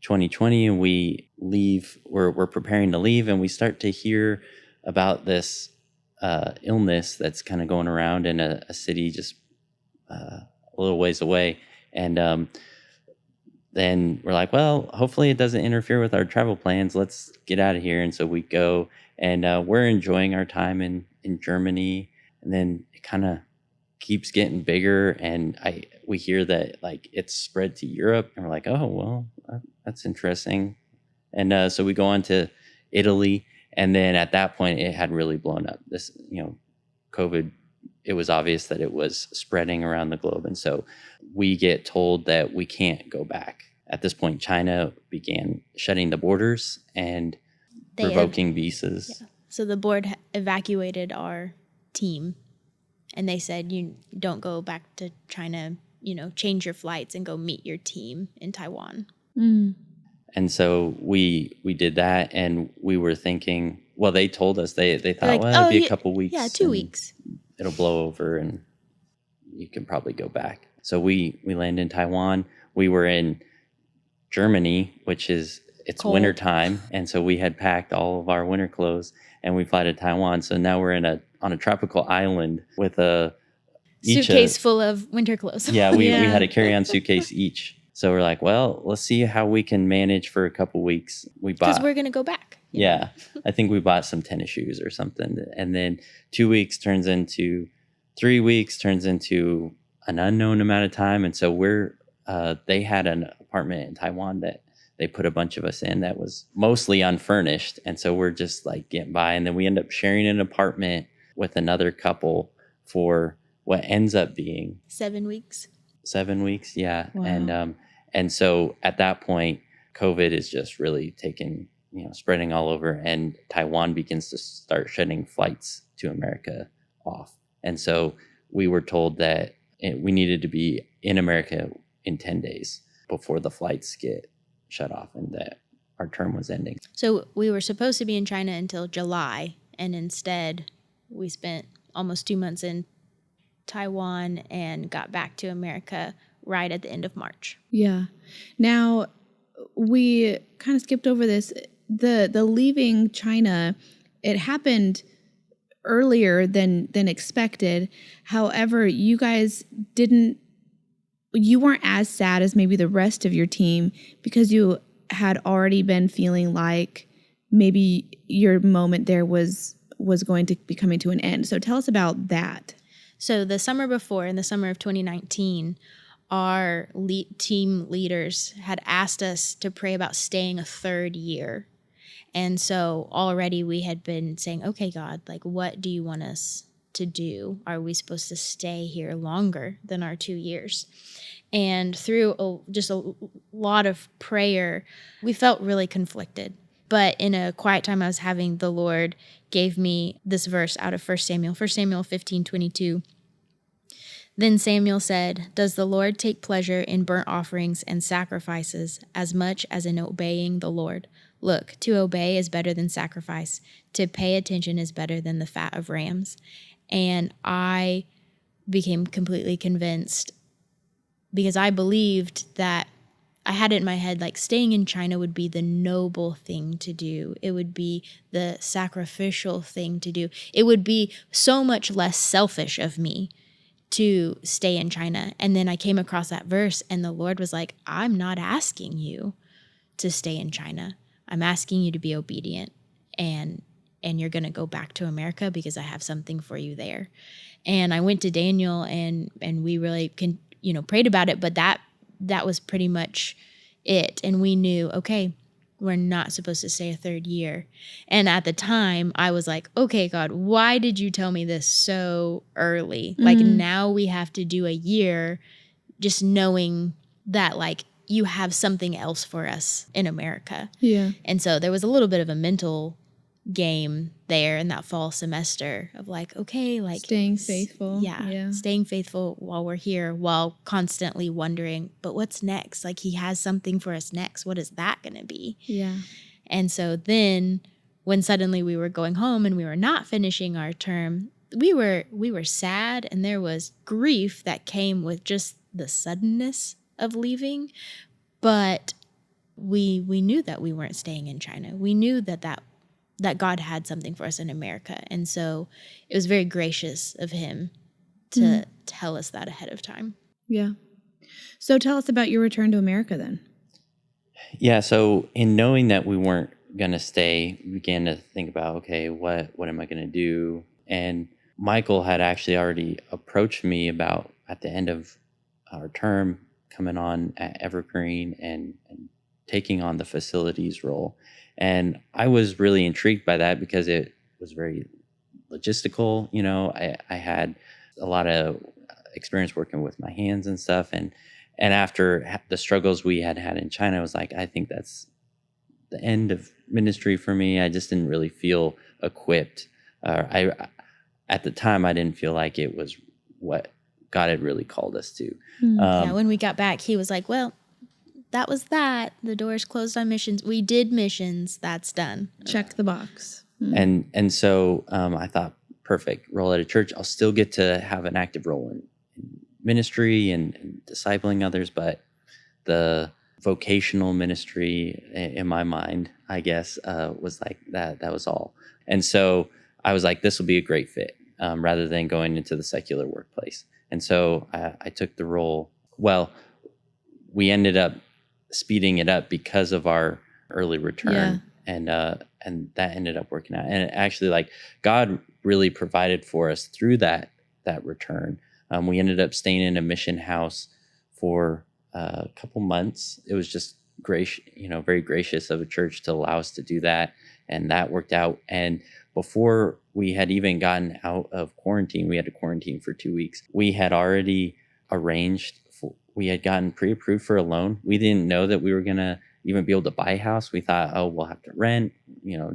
2020, and we leave. We're preparing to leave, and we start to hear about this illness that's kind of going around in a city just a little ways away. And then we're like, well, hopefully it doesn't interfere with our travel plans. Let's get out of here. And so we go, and we're enjoying our time in Germany. And then it kind of keeps getting bigger, and we hear that like it's spread to Europe, and we're like, oh well, that's interesting. And so we go on to Italy, and then at that point it had really blown up. This, COVID, it was obvious that it was spreading around the globe, and so we get told that we can't go back. At this point, China began shutting the borders and revoking visas. Yeah. So the board evacuated our team and they said, you don't go back to China, change your flights and go meet your team in Taiwan. And so we did that, and we were thinking, well, they told us they thought, Like, well, it'll be a couple weeks. Yeah, 2 and weeks. It'll blow over and you can probably go back. So we landed in Taiwan. We were in Germany, which is it's Cold. winter time, and so we had packed all of our winter clothes and we fly to Taiwan. So now we're on a tropical island with a Suitcase full of winter clothes. Yeah, we had a carry-on suitcase each. So we're like, well, let's see how we can manage for a couple weeks. Because we're going to go back. Yeah, I think we bought some tennis shoes or something. And then 2 weeks turns into 3 weeks, turns into an unknown amount of time. And so they had an apartment in Taiwan that they put a bunch of us in that was mostly unfurnished. And so we're just like getting by. And then we end up sharing an apartment with another couple for what ends up being 7 weeks. 7 weeks, yeah. Wow. And so at that point, COVID is just really spreading all over, and Taiwan begins to start shutting flights to America off. And so we were told that we needed to be in America in 10 days before the flights get shut off and that our term was ending. So we were supposed to be in China until July, and instead we spent almost 2 months in Taiwan and got back to America right at the end of March. Yeah. Now, we kind of skipped over this. The leaving China, it happened earlier than expected. However, you guys you weren't as sad as maybe the rest of your team because you had already been feeling like maybe your moment there was going to be coming to an end. So tell us about that. So the summer before, in the summer of 2019, our team leaders had asked us to pray about staying a third year. And so already we had been saying, okay, God, like, what do you want us to do? Are we supposed to stay here longer than our 2 years? And through just a lot of prayer, we felt really conflicted. But in a quiet time I was having, the Lord gave me this verse out of 1 Samuel 15:22. Then Samuel said, "Does the Lord take pleasure in burnt offerings and sacrifices as much as in obeying the Lord? Look, to obey is better than sacrifice. To pay attention is better than the fat of rams." And I became completely convinced because I believed that I had it in my head, like, staying in China would be the noble thing to do. It would be the sacrificial thing to do. It would be so much less selfish of me to stay in China. And then I came across that verse and the Lord was like, I'm not asking you to stay in China. I'm asking you to be obedient and you're going to go back to America because I have something for you there. And I went to Daniel and we really prayed about it, but that was pretty much it. And we knew, okay, we're not supposed to stay a third year. And at the time I was like, okay, God, why did you tell me this so early? Mm-hmm. Like, now we have to do a year, just knowing that, like, you have something else for us in America. Yeah. And so there was a little bit of a mental game there in that fall semester of like, okay, like staying faithful. Yeah. Staying faithful while we're here, while constantly wondering, but what's next? Like, he has something for us next. What is that going to be? Yeah. And so then when suddenly we were going home and we were not finishing our term, we were sad, and there was grief that came with just the suddenness of leaving. But we knew that we weren't staying in China. We knew that God had something for us in America. And so it was very gracious of him to tell us that ahead of time. Yeah. So tell us about your return to America then. Yeah. So in knowing that we weren't going to stay, we began to think about, okay, what am I going to do? And Michael had actually already approached me about at the end of our term coming on at Evergreen and taking on the facilities role. And I was really intrigued by that because it was very logistical. I had a lot of experience working with my hands and stuff. And after the struggles we had in China, I was like, I think that's the end of ministry for me. I just didn't really feel equipped. At the time, I didn't feel like it was what God had really called us to. Yeah, when we got back, he was like, well, that was that. The door's closed on missions. We did missions. That's done. Check the box. And so I thought, perfect, role at a church. I'll still get to have an active role in ministry and discipling others, but the vocational ministry in my mind, I guess, was like that was all. And so I was like, this will be a great fit, rather than going into the secular workplace. And so I took the role. Well, we ended up speeding it up because of our early return. And that ended up working out. And actually, like, God really provided for us through that return. We ended up staying in a mission house for a couple months. It was just very gracious of a church to allow us to do that. And that worked out. And before we had even gotten out of quarantine, we had to quarantine for 2 weeks. We had already arranged, we had gotten pre-approved for a loan. We didn't know that we were going to even be able to buy a house. We thought, oh, we'll have to rent,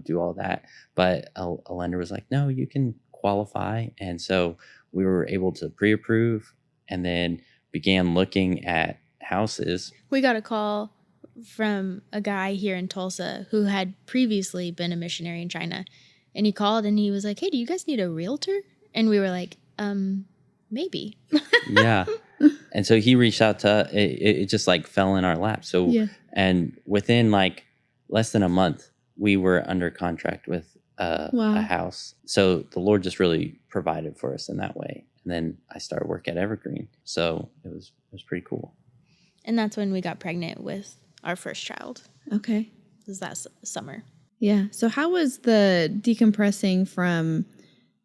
do all that. But a lender was like, no, you can qualify. And so we were able to pre-approve and then began looking at houses. We got a call from a guy here in Tulsa who had previously been a missionary in China. And he called and he was like, hey, do you guys need a realtor? And we were like, maybe. Yeah. And so he reached out to it just like fell in our lap. So, and within like less than a month, we were under contract with a house. So the Lord just really provided for us in that way. And then I started work at Evergreen. So it was pretty cool. And that's when we got pregnant with our first child. Okay. It was that summer. Yeah. So how was the decompressing from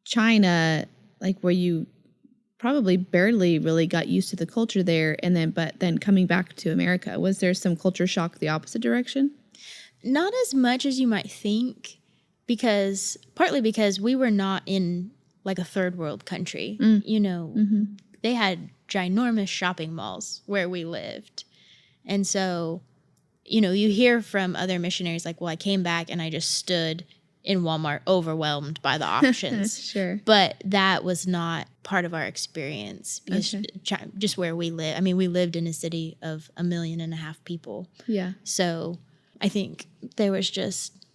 China, like where you probably barely really got used to the culture there, but then coming back to America? Was there some culture shock the opposite direction? Not as much as you might think, partly because we were not in like a third world country. They had ginormous shopping malls where we lived. And so, you hear from other missionaries like, well, I came back and I just stood in Walmart overwhelmed by the options. Sure. But that was not part of our experience because just where we live. I mean, we lived in a city of 1.5 million people. Yeah. So I think there was just,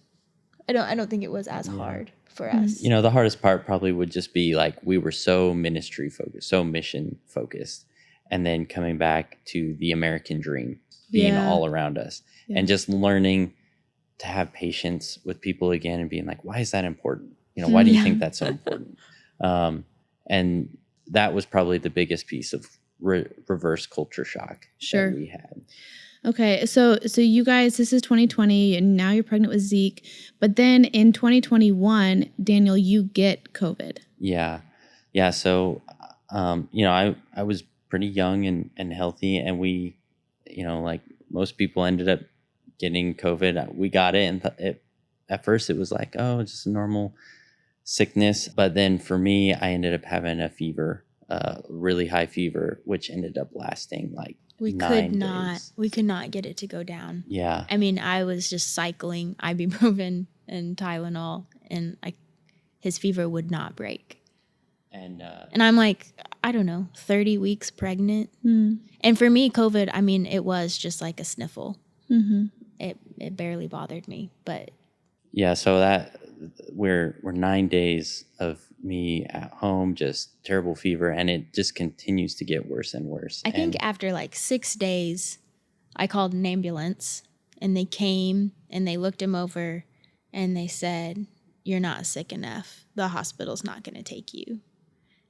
I don't think it was as hard for us. The hardest part probably would just be like, we were so ministry focused, so mission focused. And then coming back to the American dream being all around us and just learning to have patience with people again and being like, why is that important? Why do you think that's so important? And that was probably the biggest piece of reverse culture shock that we had. Okay, so you guys, this is 2020, and now you're pregnant with Zeke. But then in 2021, Daniel, you get COVID. Yeah. So, I was pretty young and healthy, and we, like most people ended up getting COVID. We got it, and at first it was like, oh, it's just a normal sickness. But then for me, I ended up having a fever, really high fever, which ended up lasting like we 9 days. We could not get it to go down. Yeah. I mean, I was just cycling ibuprofen and Tylenol, and his fever would not break. And I'm like, I don't know, 30 weeks pregnant. And for me, COVID, I mean, it was just like a sniffle. Mm-hmm. It barely bothered me, but yeah. So that we're 9 days of me at home, just terrible fever, and it just continues to get worse and worse. I think after like 6 days, I called an ambulance, and they came and they looked him over, and they said, "You're not sick enough. The hospital's not going to take you,"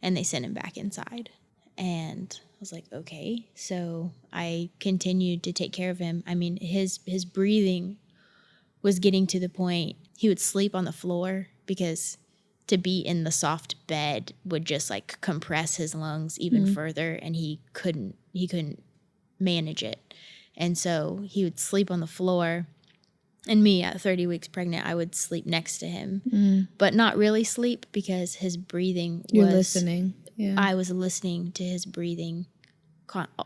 and they sent him back inside. And I was like, okay. So I continued to take care of him. I mean, his breathing was getting to the point he would sleep on the floor because to be in the soft bed would just like compress his lungs even further, and he couldn't manage it. And so he would sleep on the floor, and me at 30 weeks pregnant, I would sleep next to him, but not really sleep because his breathing was... You're listening. Yeah. I was listening to his breathing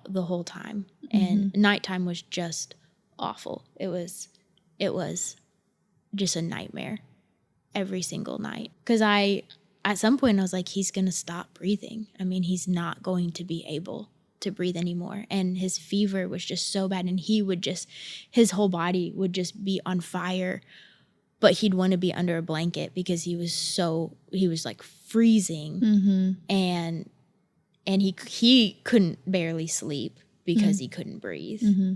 the whole time, and nighttime was just awful. It was just a nightmare every single night because I at some point I was like, he's going to stop breathing. I mean, he's not going to be able to breathe anymore. And his fever was just so bad. And his whole body would just be on fire, but he'd want to be under a blanket because he was like freezing. Mm-hmm. And he couldn't barely sleep because he couldn't breathe. Mm-hmm.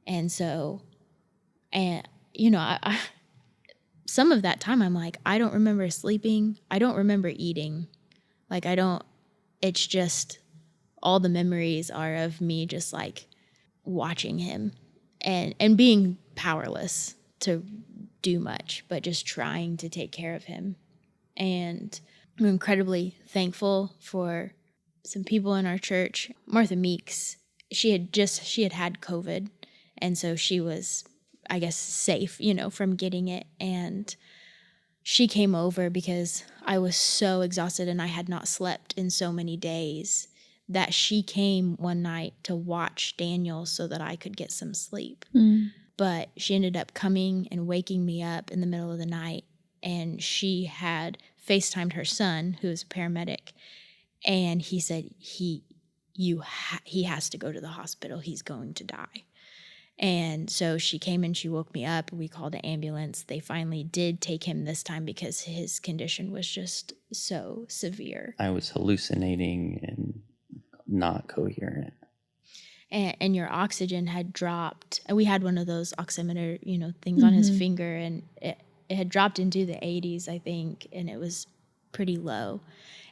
And so, you know, I some of that time I'm like, I don't remember sleeping. I don't remember eating. Like, it's just all the memories are of me just like watching him and being powerless to do much, but just trying to take care of him. And I'm incredibly thankful for some people in our church. Martha Meeks, she had had COVID. And so she was, I guess, safe, you know, from getting it. And she came over because I was so exhausted and I had not slept in so many days that she came one night to watch Daniel so that I could get some sleep. Mm. But she ended up coming and waking me up in the middle of the night. And she had FaceTimed her son, who is a paramedic. And he said, he has to go to the hospital. He's going to die. And so she came and she woke me up. We called an ambulance. They finally did take him this time because his condition was just so severe. I was hallucinating and not coherent. And your oxygen had dropped. And we had one of those oximeter, you know, things on his finger, and it had dropped into the 80s, I think, and it was pretty low.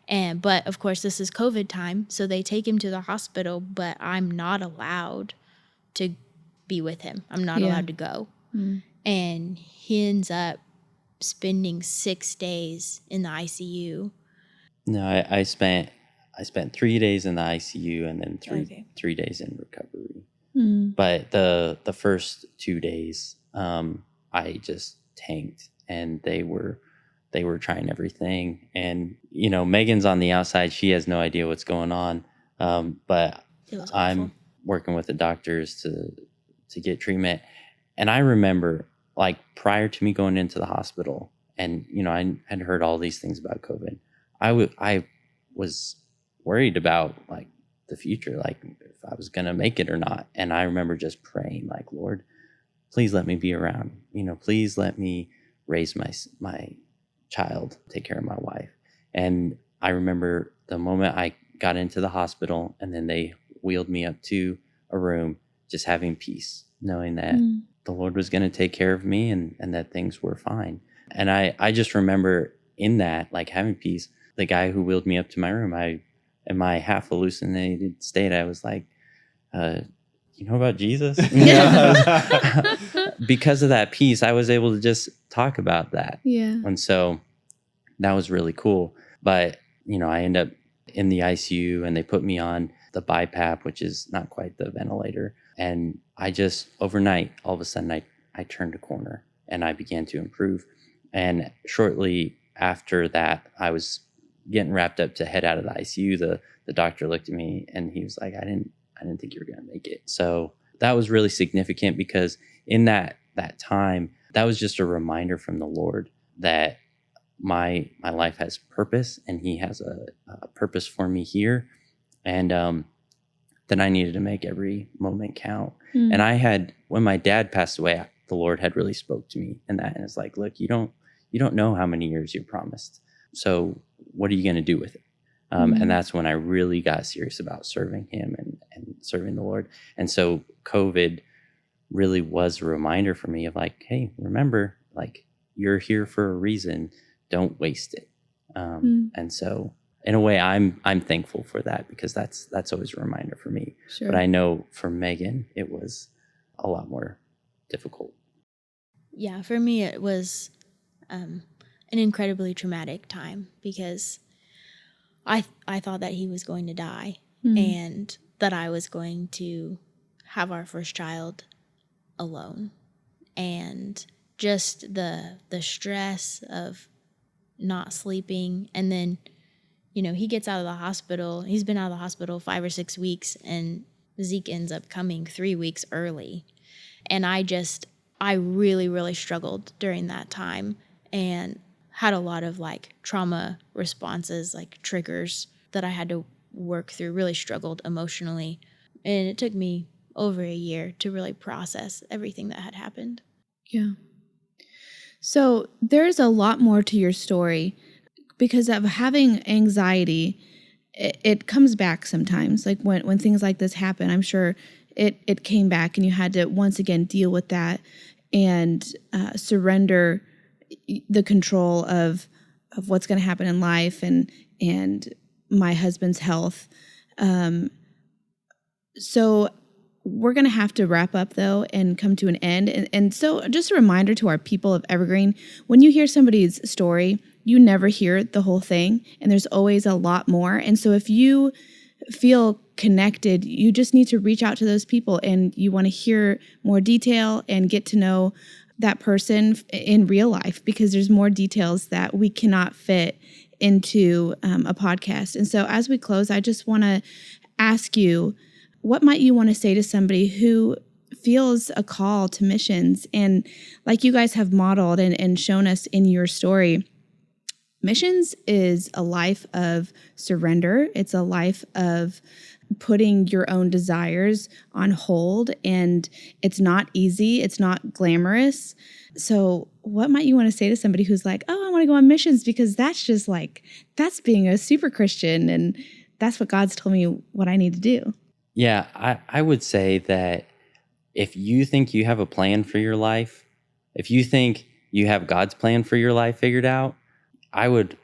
But of course, this is COVID time, so they take him to the hospital, but I'm not allowed to be with him. I'm not allowed to go. Mm. And he ends up spending 6 days in the ICU. No, I spent 3 days in the ICU and then 3 days in recovery. Mm. But the first 2 days, I just tanked, and they were trying everything. And you know, Megan's on the outside; she has no idea what's going on. But I'm working with the doctors to get treatment. And I remember, like, prior to me going into the hospital, and you know, I had heard all these things about COVID. I was worried about like the future, like if I was gonna make it or not. And I remember just praying, like, Lord, please let me be around. You know, please let me raise my child, take care of my wife. And I remember the moment I got into the hospital, and then they wheeled me up to a room, just having peace, knowing that the Lord was going to take care of me and that things were fine. And I just remember in that, like, having peace. The guy who wheeled me up to my room, in my half hallucinated state, I was like, you know about Jesus? Because of that peace, I was able to just talk about that. Yeah. And so that was really cool. But, you know, I end up in the ICU, and they put me on the BiPAP, which is not quite the ventilator. And I just, overnight, all of a sudden, I turned a corner and I began to improve. And shortly after that, I was getting wrapped up to head out of the ICU. The doctor looked at me and he was like, I didn't think you were going to make it. So that was really significant, because in that time, that was just a reminder from the Lord that my life has purpose, and he has a purpose for me here. And that I needed to make every moment count. And when my dad passed away, the Lord had really spoke to me in that. And it's like, look, you don't know how many years you're promised. So what are you going to do with it? And that's when I really got serious about serving him and serving the Lord. And so COVID really was a reminder for me of like, hey, remember, like, you're here for a reason. Don't waste it. And so in a way, I'm thankful for that, because that's always a reminder for me. Sure. But I know for Megan, it was a lot more difficult. Yeah, for me, it was an incredibly traumatic time, because I thought that he was going to die and that I was going to have our first child alone. And just the stress of not sleeping. And then, you know, he gets out of the hospital. He's been out of the hospital 5 or 6 weeks, and Zeke ends up coming 3 weeks early. And I really, really struggled during that time. And had a lot of like trauma responses, like triggers that I had to work through, really struggled emotionally. And it took me over a year to really process everything that had happened. Yeah. So there's a lot more to your story because of having anxiety. It comes back sometimes. Like when things like this happen, I'm sure it came back and you had to once again deal with that and surrender the control of what's going to happen in life and my husband's health. So we're going to have to wrap up, though, and come to an end. And so just a reminder to our people of Evergreen, when you hear somebody's story, you never hear the whole thing, and there's always a lot more. And so if you feel connected, you just need to reach out to those people, and you want to hear more detail and get to know that person in real life, because there's more details that we cannot fit into a podcast. And so as we close, I just want to ask you, what might you want to say to somebody who feels a call to missions? And like you guys have modeled and shown us in your story, missions is a life of surrender. It's a life of putting your own desires on hold, and it's not easy. It's not glamorous. So what might you want to say to somebody who's like, oh, I want to go on missions because that's just like, that's being a super Christian, and that's what God's told me what I need to do? Yeah, I would say that if you think you have a plan for your life, if you think you have God's plan for your life figured out, I would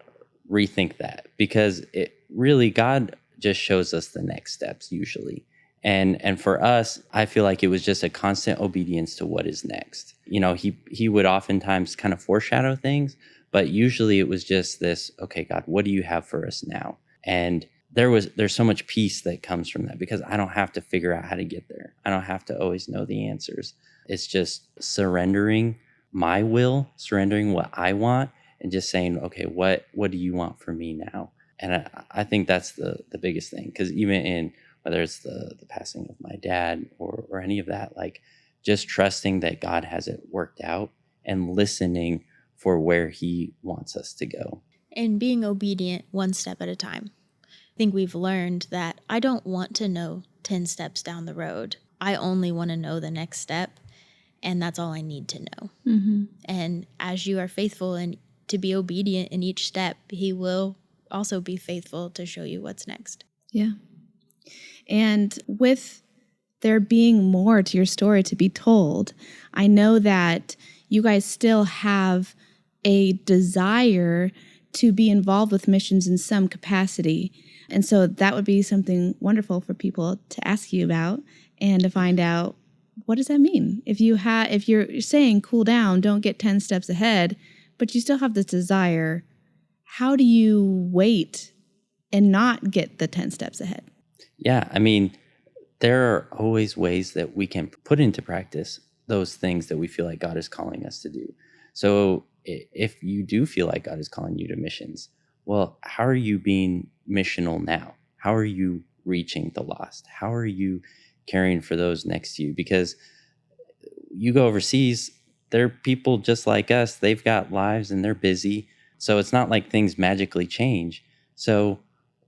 rethink that, because it really, God just shows us the next steps usually. And for us, I feel like it was just a constant obedience to what is next. You know, he would oftentimes kind of foreshadow things, but usually it was just this, okay, God, what do you have for us now? And there's so much peace that comes from that, because I don't have to figure out how to get there. I don't have to always know the answers. It's just surrendering my will, surrendering what I want, and just saying, okay, what do you want for me now? And I think that's the biggest thing, because even in whether it's the passing of my dad or any of that, like just trusting that God has it worked out and listening for where he wants us to go. And being obedient one step at a time. I think we've learned that I don't want to know 10 steps down the road. I only want to know the next step, and that's all I need to know. Mm-hmm. And as you are faithful and to be obedient in each step, he will also be faithful to show you what's next. Yeah. And with there being more to your story to be told, I know that you guys still have a desire to be involved with missions in some capacity. And so that would be something wonderful for people to ask you about and to find out, what does that mean? If you're saying cool down, don't get 10 steps ahead, but you still have this desire, how do you wait and not get the 10 steps ahead? Yeah, I mean, there are always ways that we can put into practice those things that we feel like God is calling us to do. So if you do feel like God is calling you to missions, well, how are you being missional now? How are you reaching the lost? How are you caring for those next to you? Because you go overseas, they're people just like us. They've got lives and they're busy. So it's not like things magically change. So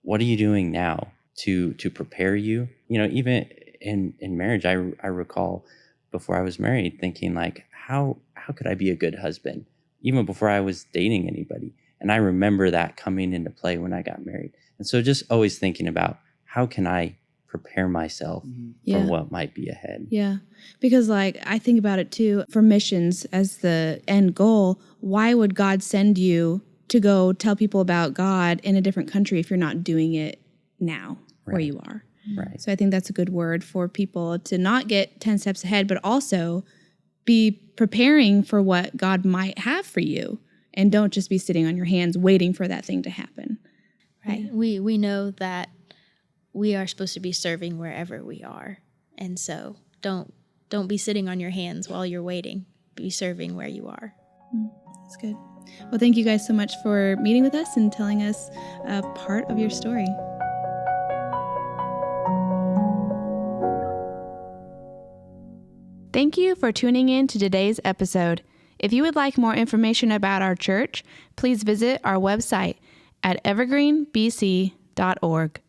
what are you doing now to prepare you? You know, even in marriage, I recall before I was married thinking like, how could I be a good husband? Even before I was dating anybody. And I remember that coming into play when I got married. And so just always thinking about, how can I prepare myself for what might be ahead? Yeah. Because like, I think about it too, for missions as the end goal, why would God send you to go tell people about God in a different country if you're not doing it now where you are? Right. So I think that's a good word for people to not get 10 steps ahead, but also be preparing for what God might have for you, and don't just be sitting on your hands waiting for that thing to happen. Right. Yeah. We know that we are supposed to be serving wherever we are. And so don't be sitting on your hands while you're waiting. Be serving where you are. That's good. Well, thank you guys so much for meeting with us and telling us a part of your story. Thank you for tuning in to today's episode. If you would like more information about our church, please visit our website at evergreenbc.org.